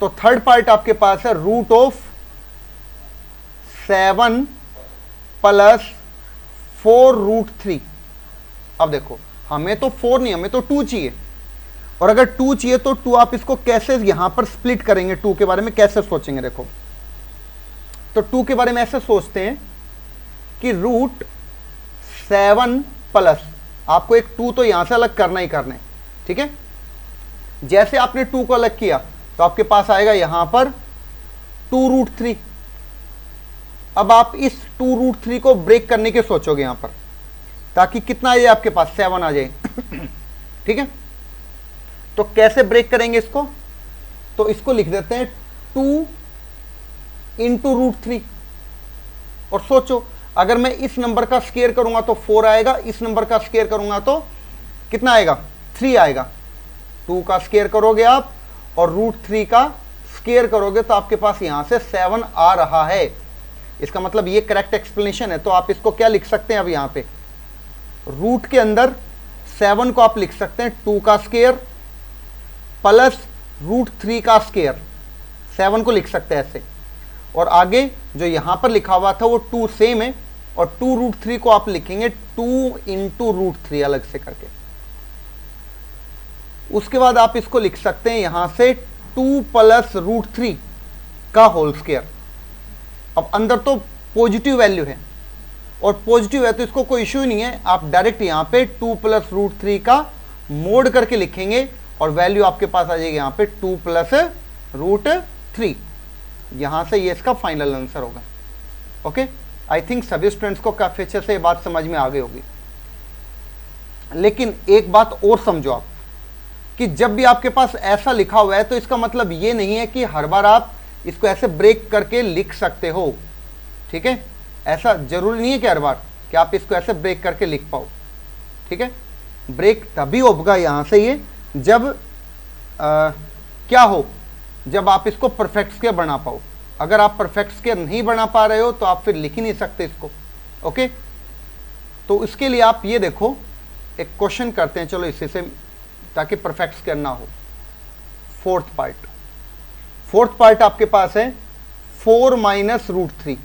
तो थर्ड पार्ट आपके पास है √7 प्लस 4√3। अब देखो, हमें तो 4 नहीं, हमें तो 2 चाहिए, और अगर 2 चाहिए तो 2 आप इसको कैसे यहां पर स्प्लिट करेंगे, 2 के बारे में कैसे सोचेंगे। देखो, तो 2 के बारे में ऐसे सोचते हैं कि √7 प्लस, आपको एक 2 तो यहां से अलग करना ही करना है। ठीक है, जैसे आपने 2 को अलग किया तो आपके पास आएगा यहां पर 2√3। अब आप इस 2√3 को ब्रेक करने के सोचोगे यहां पर, ताकि कितना आ जाए आपके पास, 7 आ जाए। ठीक है, तो कैसे ब्रेक करेंगे इसको, तो इसको लिख देते हैं 2 इंटू √3। और सोचो, अगर मैं इस नंबर का स्क्वायर करूंगा तो 4 आएगा, इस नंबर का स्क्वायर करूंगा तो कितना आएगा, 3 आएगा। 2 का स्क्वायर करोगे आप और √3 का स्क्वायर करोगे तो आपके पास यहां से 7 आ रहा है। इसका मतलब ये करेक्ट एक्सप्लेनेशन है। तो आप इसको क्या लिख सकते हैं, अब यहां पे रूट के अंदर 7 को आप लिख सकते हैं 2 का स्क्वायर प्लस √3 का स्क्वायर, 7 को लिख सकते हैं ऐसे। और आगे जो यहां पर लिखा हुआ था वो 2 सेम है, और 2√3 को आप लिखेंगे 2 इंटू √3 अलग से करके। उसके बाद आप इसको लिख सकते हैं यहां से 2 प्लस √3 का होल स्क्वायर। अब अंदर तो पॉजिटिव वैल्यू है, और पॉजिटिव है तो इसको कोई इश्यू नहीं है, आप डायरेक्ट यहां पे 2 प्लस √3 का मोड करके लिखेंगे और वैल्यू आपके पास आ जाएगी यहां पे 2 प्लस √3। यहां से ये इसका फाइनल आंसर होगा। ओके, आई थिंक सभी स्टूडेंट्स को काफी अच्छे से ये बात समझ में आ गई होगी। लेकिन एक बात और समझो आप, कि जब भी आपके पास ऐसा लिखा हुआ है तो इसका मतलब ये नहीं है कि हर बार आप इसको ऐसे ब्रेक करके लिख सकते हो। ठीक है, ऐसा जरूरी नहीं है कि हर बार कि आप इसको ऐसे ब्रेक करके लिख पाओ। ठीक है, ब्रेक तभी होगा यहां से ये जब क्या हो, जब आप इसको परफेक्ट स्क्वायर बना पाओ। अगर आप परफेक्ट स्क्वायर नहीं बना पा रहे हो तो आप फिर लिख ही नहीं सकते इसको। ओके, तो इसके लिए आप ये देखो, एक क्वेश्चन करते हैं चलो इसी से, ताकि परफेक्ट स्क्वायर ना हो। फोर्थ पार्ट आपके पास है 4 माइनस √3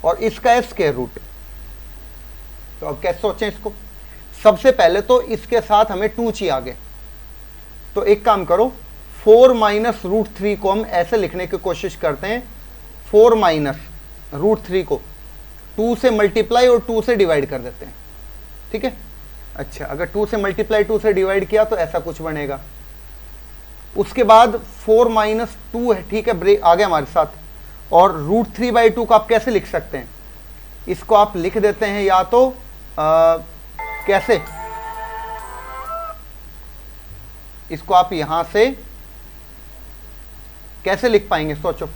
और इसका है स्क्वायर रूट। तो अब कैसे सोचें इसको, सबसे पहले तो इसके साथ हमें 2 चाहिए आगे। तो एक काम करो, 4 माइनस √3 को हम ऐसे लिखने की कोशिश करते हैं, 4 माइनस √3 को 2 से मल्टीप्लाई और 2 से डिवाइड कर देते हैं। ठीक है, अच्छा, अगर 2 से मल्टीप्लाई 2 से डिवाइड किया तो ऐसा कुछ बनेगा। उसके बाद 4 माइनस 2 है, ठीक है, ब्रेक आ गया हमारे साथ। और √3/2 को आप कैसे लिख सकते हैं, इसको आप लिख देते हैं या तो कैसे, इसको आप यहां से कैसे लिख पाएंगे, सोचो।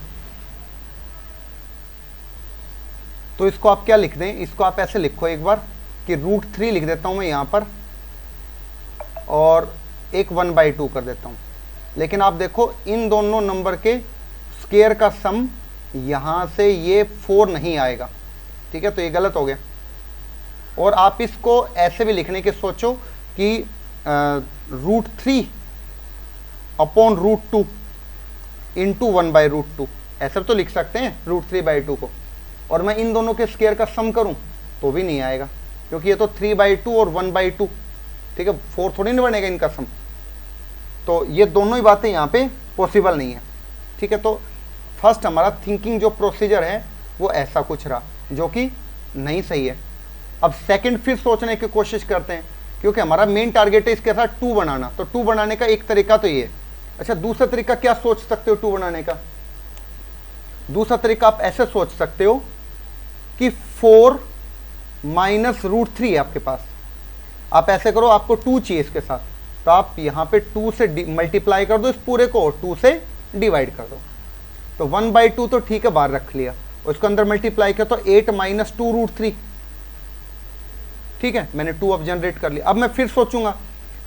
तो इसको आप क्या लिख दें, इसको आप ऐसे लिखो एक बार कि √3 लिख देता हूं मैं यहां पर, और एक 1/2 कर देता हूँ। लेकिन आप देखो इन दोनों नंबर के स्क्वायर का सम यहाँ से ये 4 नहीं आएगा, ठीक है, तो ये गलत हो गया। और आप इसको ऐसे भी लिखने के सोचो कि √3 अपॉन √2 इंटू 1/√2, ऐसा तो लिख सकते हैं √3/2 को। और मैं इन दोनों के स्क्वायर का सम करूं तो भी नहीं आएगा, क्योंकि ये तो 3/2 और 1/2, ठीक है, 4 थोड़ी नहीं बनेगा इनका सम। तो ये दोनों ही बातें यहाँ पे पॉसिबल नहीं है, ठीक है। तो फर्स्ट हमारा थिंकिंग जो प्रोसीजर है वो ऐसा कुछ रहा, जो कि नहीं सही है। अब सेकंड फिर सोचने की कोशिश करते हैं, क्योंकि हमारा मेन टारगेट है इसके साथ 2 बनाना। तो 2 बनाने का एक तरीका तो ये है। अच्छा, दूसरा तरीका क्या सोच सकते हो 2 बनाने का? दूसरा तरीका आप ऐसे सोच सकते हो कि 4 माइनस √3 है आपके पास। आप ऐसे करो, आपको 2 चाहिए इसके साथ, तो आप यहाँ पे 2 से मल्टीप्लाई कर दो इस पूरे को और 2 से डिवाइड कर दो। तो 1/2 तो ठीक है, बाहर रख लिया, उसके अंदर मल्टीप्लाई किया तो 8 माइनस 2 √3, ठीक है, मैंने 2 अब जनरेट कर लिया। अब मैं फिर सोचूंगा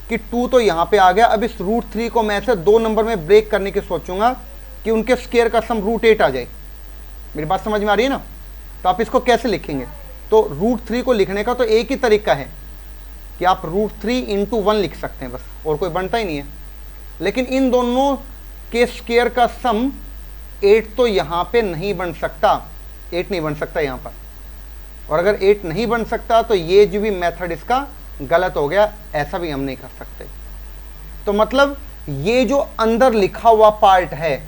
कि 2 तो यहाँ पे आ गया, अब इस √3 को मैं ऐसे 2 नंबर में ब्रेक करने की सोचूंगा कि उनके स्क्वायर का सम √8 आ जाए। मेरी बात समझ में आ रही है ना? तो आप इसको कैसे लिखेंगे? तो √3 को लिखने का तो एक ही तरीका है कि आप √3 इंटू 1 लिख सकते हैं, बस, और कोई बनता ही नहीं है। लेकिन इन दोनों के स्क्वायर का सम 8 तो यहाँ पे नहीं बन सकता, 8 नहीं बन सकता यहाँ पर। और अगर 8 नहीं बन सकता तो ये जो भी मेथड इसका गलत हो गया, ऐसा भी हम नहीं कर सकते। तो मतलब ये जो अंदर लिखा हुआ पार्ट है,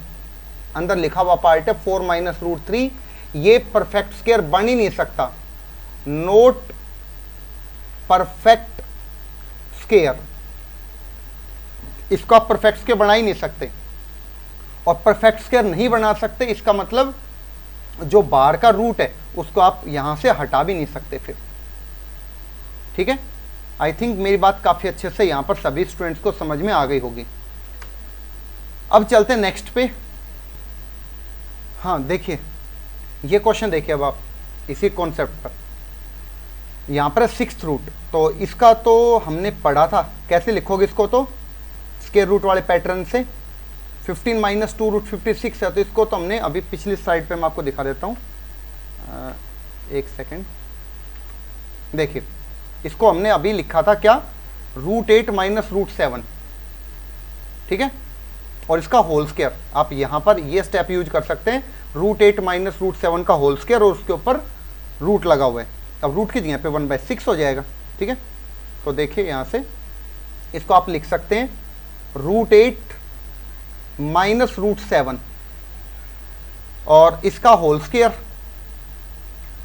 अंदर लिखा हुआ पार्ट है 4 माइनस √3, ये परफेक्ट स्क्वायर बन ही नहीं सकता, नोट परफेक्ट स्क्वायर। इसको आप परफेक्ट स्क्वायर बना ही नहीं सकते, और परफेक्ट स्क्वायर नहीं बना सकते इसका मतलब जो बाहर का रूट है उसको आप यहां से हटा भी नहीं सकते फिर, ठीक है। आई थिंक मेरी बात काफी अच्छे से यहां पर सभी स्टूडेंट्स को समझ में आ गई होगी। अब चलते हैं नेक्स्ट पे। हाँ देखिए, ये क्वेश्चन देखिए, अब आप इसी कॉन्सेप्ट पर, यहां पर है 6th रूट। तो इसका तो हमने पढ़ा था, कैसे लिखोगे इसको, तो स्क्वायर रूट वाले पैटर्न से। 15 माइनस 2 √56 है, तो इसको तो हमने अभी पिछली स्लाइड पे मैं आपको दिखा देता हूँ, एक सेकेंड। देखिए, इसको हमने अभी लिखा था क्या, √8 माइनस √7, ठीक है, और इसका होल स्क्वायर। आप यहाँ पर ये स्टेप यूज कर सकते हैं, √8 माइनस √7 का होल स्क्वायर, और उसके ऊपर रूट लगा हुआ है। अब रूट की जगह पे 1/6 हो जाएगा, ठीक है। तो देखिए यहाँ से इसको आप लिख सकते हैं √8 माइनस √7 और इसका होल स्क्वायर,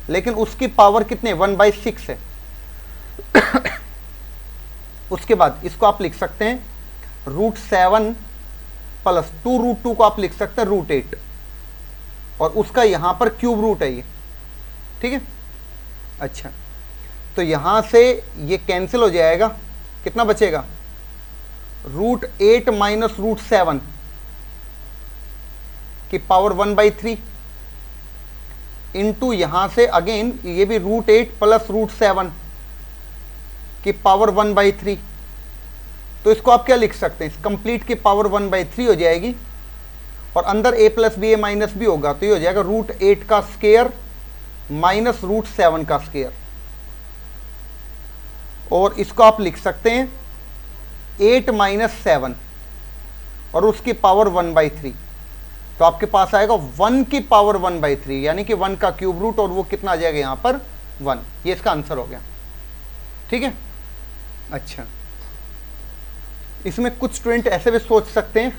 लेकिन उसकी पावर कितने, 1/6 है। उसके बाद इसको आप लिख सकते हैं √7 प्लस 2 √2 को आप लिख सकते हैं √8, और उसका यहां पर क्यूब रूट है ये, ठीक है। अच्छा, तो यहां से ये कैंसिल हो जाएगा, कितना बचेगा, √8 माइनस √7 की पावर 1/3 इंटू यहां से अगेन ये भी √8 प्लस √7 की पावर 1/3। तो इसको आप क्या लिख सकते हैं, कंप्लीट की पावर 1/3 हो जाएगी, और अंदर a plus b a minus b होगा, तो ये हो जाएगा √8 का स्क्वायर माइनस √7 का स्क्वायर। और इसको आप लिख सकते हैं 8 माइनस 7 और उसकी पावर 1/3, तो आपके पास आएगा 1 की पावर 1/3, यानी कि 1 का क्यूब रूट, और वो कितना आ जाएगा यहाँ पर 1। ये इसका आंसर हो गया, ठीक है। अच्छा, इसमें कुछ स्टूडेंट ऐसे भी सोच सकते हैं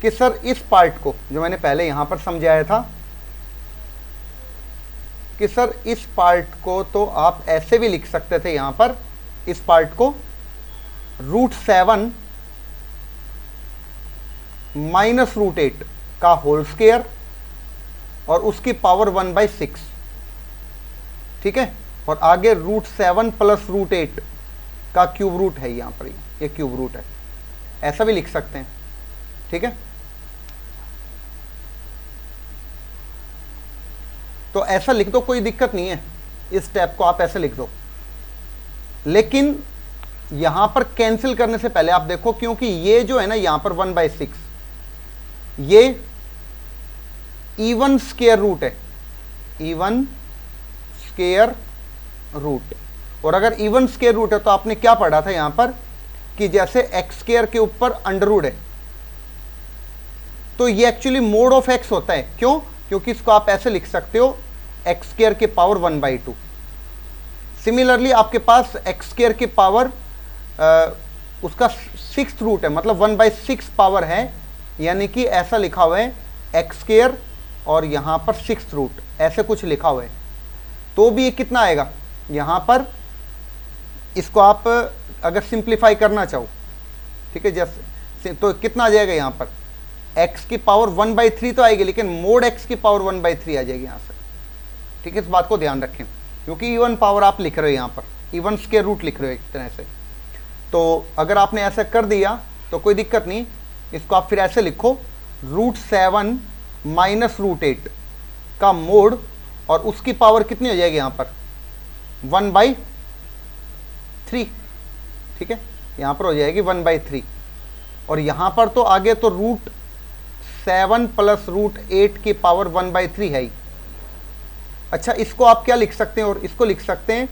कि सर इस पार्ट को जो मैंने पहले यहां पर समझाया था, कि सर इस पार्ट को तो आप ऐसे भी लिख सकते थे, यहां पर इस पार्ट को √7 माइनस √8 का होल स्क्वायर और उसकी पावर 1/6, ठीक है, और आगे √7 प्लस √8 का क्यूब रूट है, यहां पर ये क्यूब रूट है, ऐसा भी लिख सकते हैं, ठीक है। तो ऐसा लिख दो, कोई दिक्कत नहीं है, इस स्टेप को आप ऐसे लिख दो। लेकिन यहां पर कैंसिल करने से पहले आप देखो, क्योंकि ये जो है ना यहां पर 1/6 ये इवन स्क्वायर रूट है, इवन स्क्वायर रूट। और अगर इवन स्क्वायर रूट है तो आपने क्या पढ़ा था यहां पर कि जैसे एक्स स्क्वायर के ऊपर अंडर रूट है, तो ये एक्चुअली मोड ऑफ एक्स होता है। क्यों? क्योंकि इसको आप ऐसे लिख सकते हो एक्स स्क्वायर के पावर 1/2। सिमिलरली आपके पास एक्स स्क्वायर के पावर उसका 6th रूट है, मतलब 1/6 पावर है, यानी कि ऐसा लिखा हुआ है एक्स स्क्वायर और यहां पर 6th रूट, ऐसे कुछ लिखा हुआ है। तो भी ये कितना आएगा यहां पर, इसको आप अगर सिंप्लीफाई करना चाहो, ठीक है, जैसे तो कितना आ जाएगा यहां पर x की पावर 1/3 तो आएगी, लेकिन मोड x की पावर 1/3 आ जाएगी यहां से। ठीक है, इस बात को ध्यान रखें, क्योंकि इवन पावर आप लिख रहे हो यहां पर, इवन स्क्वायर रूट लिख रहे हो एक तरह से। तो अगर आपने ऐसा कर दिया तो कोई दिक्कत नहीं, इसको आप फिर ऐसे लिखो √7 माइनस √8 का मोड, और उसकी पावर कितनी हो जाएगी यहां पर 1/3। ठीक है, यहां पर हो जाएगी 1/3, और यहां पर तो आगे तो √7 प्लस √8 की पावर 1/3 है ही। अच्छा, इसको आप क्या लिख सकते हैं, और इसको लिख सकते हैं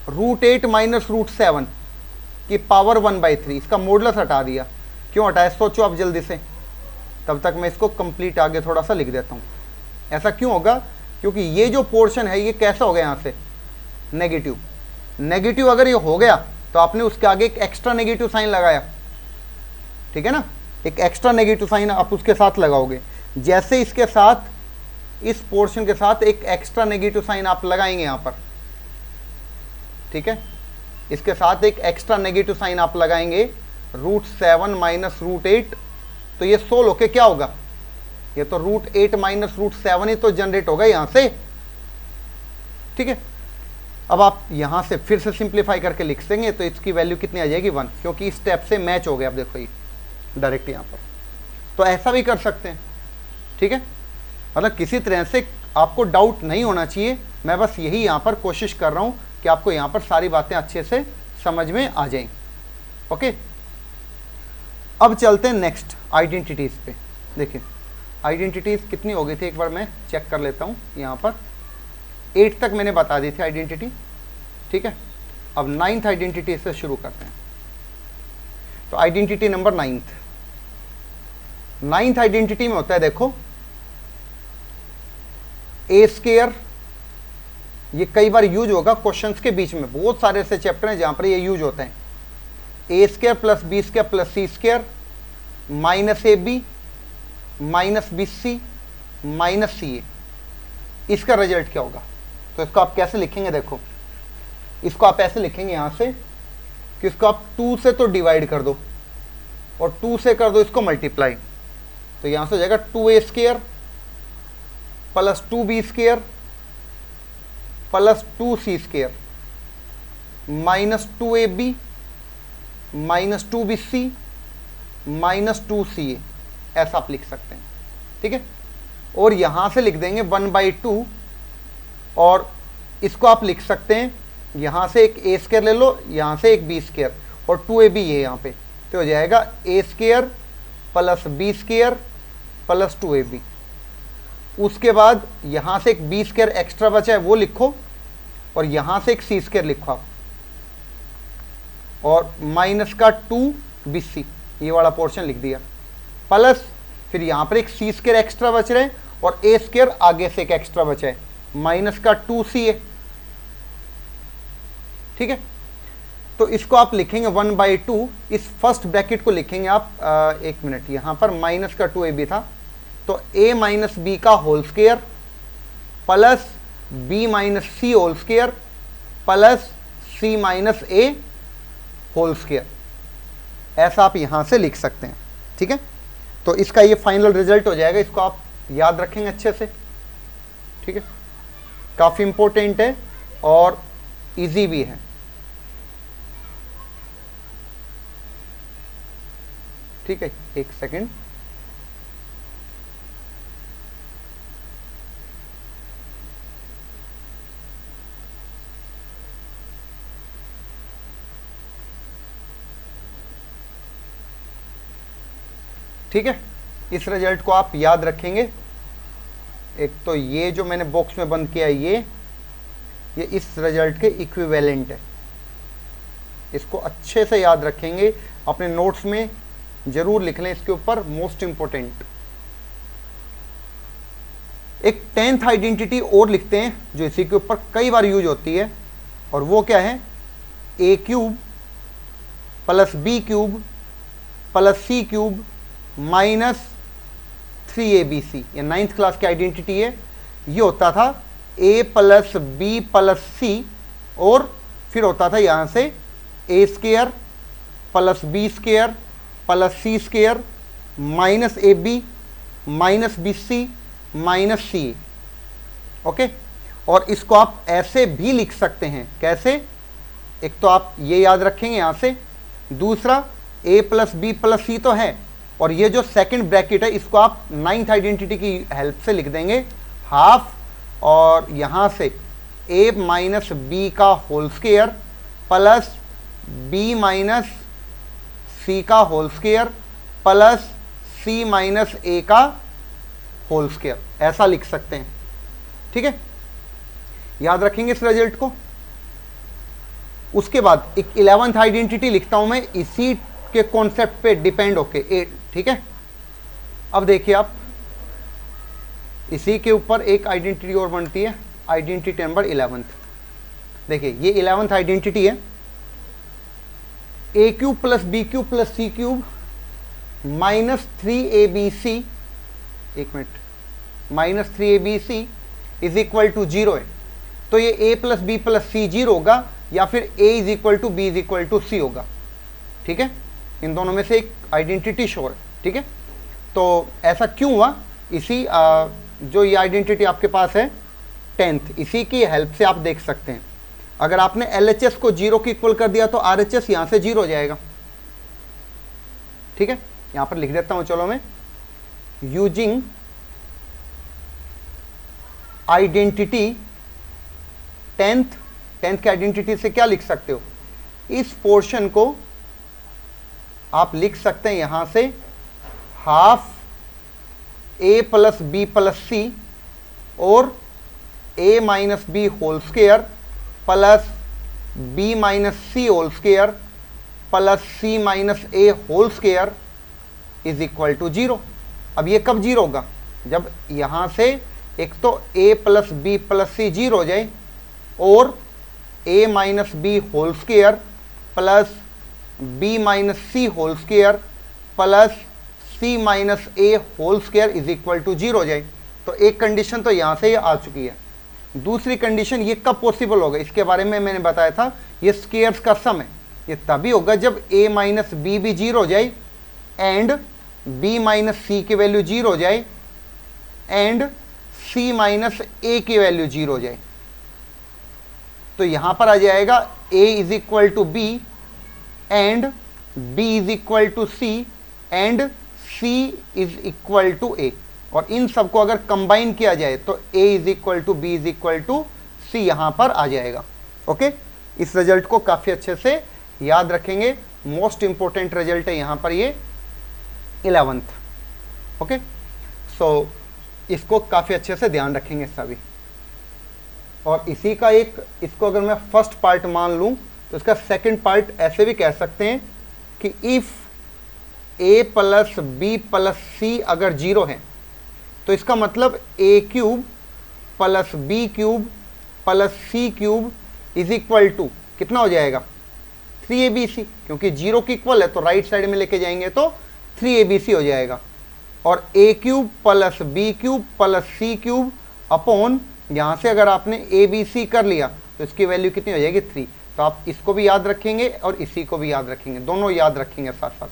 √8 माइनस √7 की पावर 1/3। इसका मॉडुलस हटा दिया, क्यों हटाया सोचो आप जल्दी से, तब तक मैं इसको कंप्लीट आगे थोड़ा सा लिख देता हूं। ऐसा क्यों होगा? क्योंकि ये जो पोर्शन है ये कैसा हो गया यहां से नेगेटिव। नेगेटिव अगर ये हो गया तो आपने उसके आगे एक एक्स्ट्रा नेगेटिव साइन लगाया, ठीक है ना, एक एक्स्ट्रा नेगेटिव साइन आप उसके साथ लगाओगे। जैसे इसके साथ, इस पोर्शन के साथ एक एक्स्ट्रा नेगेटिव साइन आप लगाएंगे यहां पर, ठीक है, इसके साथ एक एक्स्ट्रा नेगेटिव साइन आप लगाएंगे √7 माइनस √8, तो ये सोल्व होके क्या होगा, ये तो √8 माइनस √7 ही तो जनरेट होगा यहां से। ठीक है, अब आप यहां से फिर से सिंप्लीफाई करके लिख देंगे तो इसकी वैल्यू कितनी आ जाएगी 1, क्योंकि इस स्टेप से मैच हो गया। आप देखो ये डायरेक्ट यहां पर, तो ऐसा भी कर सकते हैं। ठीक है, मतलब किसी तरह से आपको डाउट नहीं होना चाहिए, मैं बस यही यहां पर कोशिश कर रहा हूं कि आपको यहां पर सारी बातें अच्छे से समझ में आ जाएं। ओके, अब चलते हैं नेक्स्ट आइडेंटिटीज पे। देखिए आइडेंटिटीज कितनी हो गई थी, एक बार मैं चेक कर लेता हूं। यहां पर 8 तक मैंने बता दी थी आइडेंटिटी। ठीक है, अब 9th आइडेंटिटी से शुरू करते हैं। तो आइडेंटिटी नंबर 9th आइडेंटिटी में होता है, देखो ए स्क्वायर, ये कई बार यूज होगा क्वेश्चंस के बीच में, बहुत सारे ऐसे चैप्टर हैं जहां पर ये यूज होते हैं। A square plus b square plus c square minus AB minus BC minus CA, इसका रिजल्ट क्या होगा? तो इसको आप कैसे लिखेंगे, देखो इसको आप ऐसे लिखेंगे यहां से कि इसको आप 2 से तो डिवाइड कर दो और 2 से कर दो इसको मल्टीप्लाई, तो यहां से हो जाएगा 2A square plus 2B square plus 2C square minus 2AB minus 2BC minus 2CA, ऐसा आप लिख सकते हैं। ठीक है, और यहां से लिख देंगे 1/2, और इसको आप लिख सकते हैं यहां से एक A स्क्वायर ले लो, यहां से एक B स्क्वायर, और 2AB ये यहां पे, तो हो जाएगा A square plus B square plus 2AB। उसके बाद यहां से एक B स्क्वायर एक्स्ट्रा बचा है वो लिखो, और यहां से एक C स्क्वायर लिखो आप, और माइनस का 2BC ये वाला पोर्शन लिख दिया, प्लस फिर यहां पर एक C स्क्वायर एक्स्ट्रा बच रहे हैं और A स्क्वायर आगे से एक एक्स्ट्रा बचा है, माइनस का 2CA। ठीक है, तो इसको आप लिखेंगे 1/2, इस फर्स्ट ब्रैकेट को लिखेंगे आप एक मिनट, यहां पर माइनस का 2AB था, तो A माइनस B का whole square plus B minus C whole square plus C minus A whole square, ऐसा आप यहां से लिख सकते हैं। ठीक है, तो इसका ये फाइनल रिजल्ट हो जाएगा, इसको आप याद रखेंगे अच्छे से। ठीक है, काफी इंपॉर्टेंट है और इजी भी है। ठीक है, एक सेकंड, ठीक है, इस रिजल्ट को आप याद रखेंगे। एक तो ये जो मैंने बॉक्स में बंद किया है ये इस रिजल्ट के इक्विवेलेंट है, इसको अच्छे से याद रखेंगे, अपने नोट्स में जरूर लिख लें इसके ऊपर, मोस्ट इंपॉर्टेंट। एक 10th आइडेंटिटी और लिखते हैं जो इसी के ऊपर कई बार यूज होती है, और वो क्या है, a cube plus B cube plus c cube minus 3abc, ये 9th क्लास की आइडेंटिटी है। ये होता था a plus b plus c, और फिर होता था यहां से a square plus b square plus c square minus a b minus b c minus c. Okay, और इसको आप ऐसे भी लिख सकते हैं, कैसे, एक तो आप ये याद रखेंगे यहां से, दूसरा a प्लस बी प्लस सी तो है, और ये जो सेकंड ब्रैकेट है इसको आप 9th आइडेंटिटी की हेल्प से लिख देंगे हाफ, और यहां से a माइनस बी का whole square plus b minus c का whole square plus c minus a का होल स्क्वायर, ऐसा लिख सकते हैं। ठीक है, याद रखेंगे इस रिजल्ट को। उसके बाद एक 11th आइडेंटिटी लिखता हूं मैं इसी के कॉन्सेप्ट पे डिपेंड होके, ठीक है। अब देखिए आप, इसी के ऊपर एक आइडेंटिटी और बनती है, आइडेंटिटी नंबर 11th। देखिए ये 11th आइडेंटिटी है, a cube plus B cube plus c cube minus 3abc, एक minute, minus 3abc is equal to 0 है। तो ये a plus b plus c 0 होगा, या फिर a is equal to b is equal to c होगा। ठीक है, इन दोनों में से एक आइडेंटिटी श्योर है। ठीक है, तो ऐसा क्यों हुआ, इसी जो ये आइडेंटिटी आपके पास है 10th, इसी की हेल्प से आप देख सकते हैं। अगर आपने LHS को 0 के इक्वल कर दिया तो RHS यहां से 0 हो जाएगा। ठीक है, यहां पर लिख देता हूं, चलो मैं, यूजिंग आइडेंटिटी 10th के आइडेंटिटी से क्या लिख सकते हो, इस पोर्शन को आप लिख सकते हैं यहां से half a plus b plus c और a minus b whole square plus b minus c whole square plus c minus a whole square is equal to 0। अब ये कब 0 होगा, जब यहां से एक तो a plus b plus c 0 हो जाए, और a minus b whole square plus b minus c whole square plus c minus a whole square is equal to 0 हो जाए। तो एक कंडीशन तो यहाँ से ये आ चुकी है। दूसरी कंडीशन ये कब पॉसिबल होगा, इसके बारे में मैंने बताया था, ये स्क्वायर्स का सम है, ये तभी होगा जब a माइनस बी भी 0 हो जाए एंड b माइनस सी की वैल्यू 0 हो जाए एंड c माइनस a की वैल्यू 0 हो जाए। तो यहाँ पर आ जाएगा a is equal to b and b is equal to c and c is equal to a, और इन सबको अगर कंबाइन किया जाए तो a is equal to b is equal to c यहां पर आ जाएगा। ओके, इस रिजल्ट को काफी अच्छे से याद रखेंगे, मोस्ट इंपॉर्टेंट रिजल्ट है यहां पर ये 11th। ओके, सो इसको काफी अच्छे से ध्यान रखेंगे सभी। और इसी का एक, इसको अगर मैं फर्स्ट पार्ट मान लूं तो इसका सेकंड पार्ट ऐसे भी कह सकते हैं कि if a plus b plus c अगर 0 है तो इसका मतलब a cube plus B cube plus c cube is equal to कितना हो जाएगा, 3abc, क्योंकि 0 की इक्वल है तो राइट साइड में लेके जाएंगे तो 3abc हो जाएगा। और a cube plus B cube plus c cube upon, यहाँ से अगर आपने abc कर लिया तो इसकी वैल्यू कितनी हो जाएगी, 3। तो आप इसको भी याद रखेंगे और इसी को भी याद रखेंगे, दोनों याद रखेंगे साथ साथ।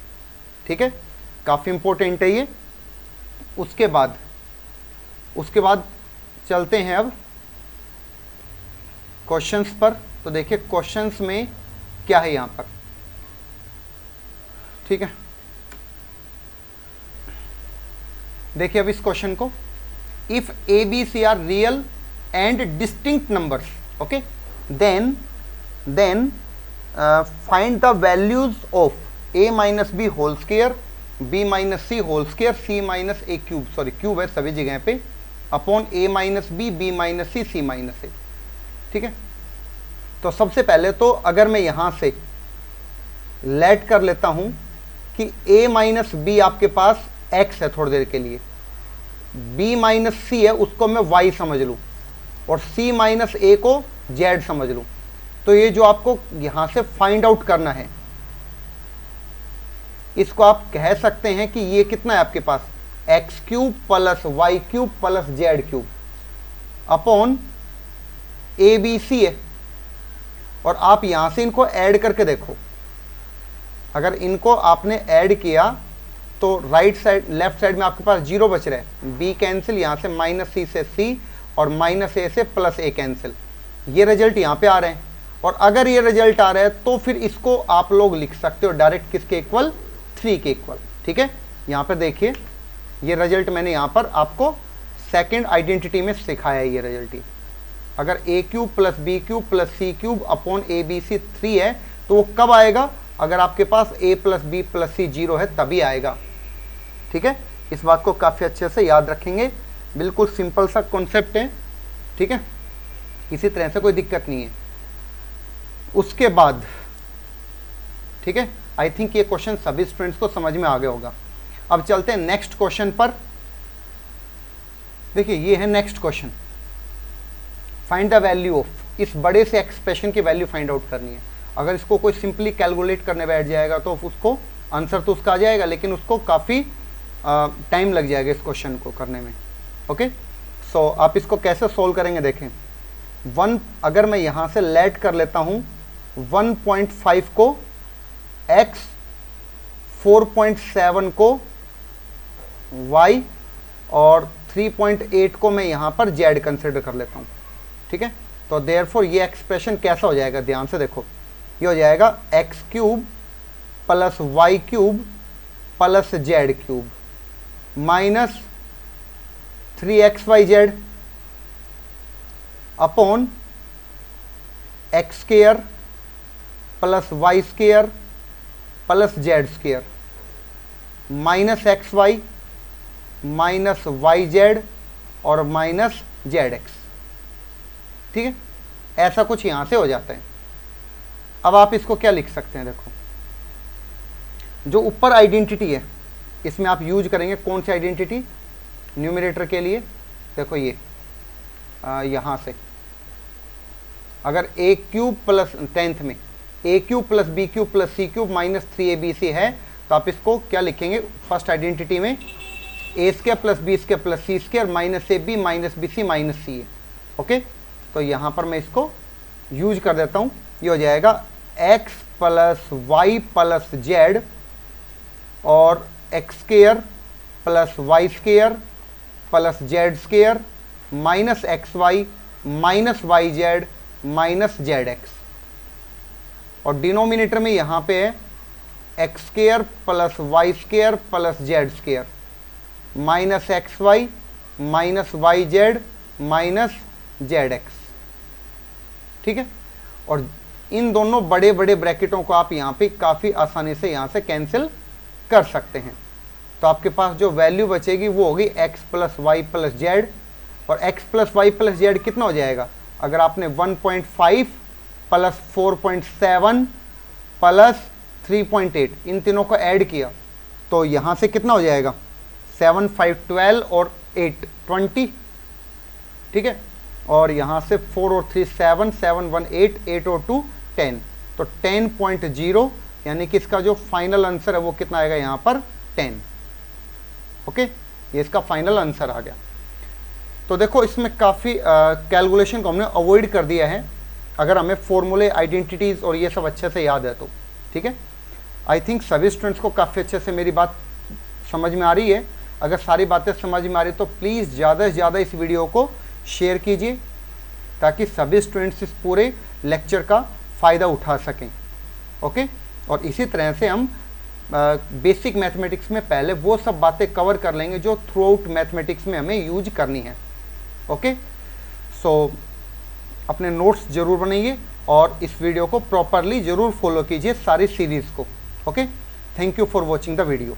ठीक है, काफ़ी इंपॉर्टेंट है ये। उसके बाद चलते हैं अब क्वेश्चंस पर। तो देखिए क्वेश्चंस में क्या है यहाँ पर। ठीक है, देखिए अब इस क्वेश्चन को, if a b c are real and distinct numbers, okay, then find the values of a minus b whole square b minus c whole square c minus a cube, sorry cube है सभी जगह पे, upon a minus b minus c minus a. ठीक है, तो सबसे पहले तो अगर मैं यहां से लेट कर लेता हूं कि a माइनस बी आपके पास x है थोड़ी देर के लिए, b माइनस सी है उसको मैं y समझ लूं, और c माइनस a को z समझ लूं, तो ये जो आपको यहां से फाइंड आउट करना है, इसको आप कह सकते हैं कि ये कितना है आपके पास, x cube plus y cube plus z cube upon a b c है। और आप यहां से इनको ऐड करके देखो, अगर इनको आपने ऐड किया तो राइट साइड लेफ्ट साइड में आपके पास 0 बच रहा है, बी कैंसिल, यहां से माइनस सी से सी और माइनस ए से प्लस ए कैंसिल, ये रिजल्ट यहां पे आ रहे हैं। और अगर ये रिजल्ट आ रहा है तो फिर इसको आप लोग लिख सकते हो डायरेक्ट किसके इक्वल, 3 के इक्वल। ठीक है, यहां पर देखिए ये रिजल्ट मैंने यहां पर आपको सेकंड आइडेंटिटी में सिखाया है। ये रिजल्ट ही अगर a cube plus B cube plus c cube upon a b c 3 है तो वो कब आएगा, अगर आपके पास a plus b plus c 0 है तभी आएगा। ठीक है, इस बात को काफ़ी अच्छे से याद रखेंगे, बिल्कुल सिंपल सा कॉन्सेप्ट है। ठीक है, किसी तरह से कोई दिक्कत नहीं है। उसके बाद ठीक है, आई थिंक ये क्वेश्चन सभी स्टूडेंट्स को समझ में आ गया होगा। अब चलते हैं नेक्स्ट क्वेश्चन पर। देखिए ये है next question, find the value of, इस बड़े से एक्सप्रेशन की वैल्यू फाइंड आउट करनी है। अगर इसको कोई सिंपली कैलकुलेट करने बैठ जाएगा तो उसको आंसर तो उसका आ जाएगा, लेकिन उसको काफ़ी टाइम लग जाएगा इस क्वेश्चन को करने में। ओके, सो आप इसको कैसे सोल्व करेंगे देखें। 1 अगर मैं यहाँ से लेट कर लेता हूँ 1.5 को x, 4.7 को y और 3.8 को मैं यहाँ पर z कंसिडर कर लेता हूँ। ठीक है, तो देयरफॉर ये एक्सप्रेशन कैसा हो जाएगा, ध्यान से देखो, ये हो जाएगा x cube plus y cube plus z cube minus 3xyz upon x square plus y square plus z square minus x y minus y z और माइनस जेड एक्स। ठीक है, ऐसा कुछ यहां से हो जाता है। अब आप इसको क्या लिख सकते हैं, देखो जो ऊपर आइडेंटिटी है इसमें आप यूज करेंगे कौन सी आइडेंटिटी न्यूमरेटर के लिए, देखो ये यहां से अगर ए क्यूब प्लस 10th में a cube plus B cube plus c cube minus 3abc है, तो आप इसको क्या लिखेंगे, फर्स्ट आइडेंटिटी में a square plus b square plus c square minus a b minus b c minus c है। Okay, तो यहाँ पर मैं इसको यूज कर देता हूँ, ये हो जाएगा x plus y plus z और x square plus y square plus z square minus x y minus y z minus z x, और डिनोमिनेटर में यहाँ पे है x square plus y square plus z square minus x y minus y z minus z x. ठीक है, और इन दोनों बड़े बड़े ब्रैकेटों को आप यहाँ पे काफ़ी आसानी से यहाँ से कैंसिल कर सकते हैं। तो आपके पास जो वैल्यू बचेगी वो होगी x plus y plus z, और x plus y plus z कितना हो जाएगा, अगर आपने 1.5 प्लस 4.7 प्लस 3.8 इन तीनों को ऐड किया तो यहाँ से कितना हो जाएगा 7 5 12 और 8 20। ठीक है, और यहाँ से 4 और 3 7 7 1 8 8 और 2 10, तो 10.0 यानी कि इसका जो फाइनल आंसर है वो कितना आएगा यहाँ पर 10। ओके, ये इसका फाइनल आंसर आ गया। तो देखो इसमें काफ़ी कैलकुलेशन को हमने अवॉइड कर दिया है, अगर हमें फॉर्मूले आइडेंटिटीज़ और ये सब अच्छे से याद है तो। ठीक है, आई थिंक सभी स्टूडेंट्स को काफ़ी अच्छे से मेरी बात समझ में आ रही है। अगर सारी बातें समझ में आ रही तो प्लीज़ ज़्यादा से ज़्यादा इस वीडियो को शेयर कीजिए ताकि सभी स्टूडेंट्स इस पूरे लेक्चर का फ़ायदा उठा सकें। ओके, और इसी तरह से हम बेसिक मैथमेटिक्स में पहले वो सब बातें कवर कर लेंगे जो थ्रू आउट मैथमेटिक्स में हमें यूज करनी है। ओके, सो अपने नोट्स ज़रूर बनाइए और इस वीडियो को प्रॉपरली ज़रूर फॉलो कीजिए सारी सीरीज़ को। Okay, thank you for watching the video.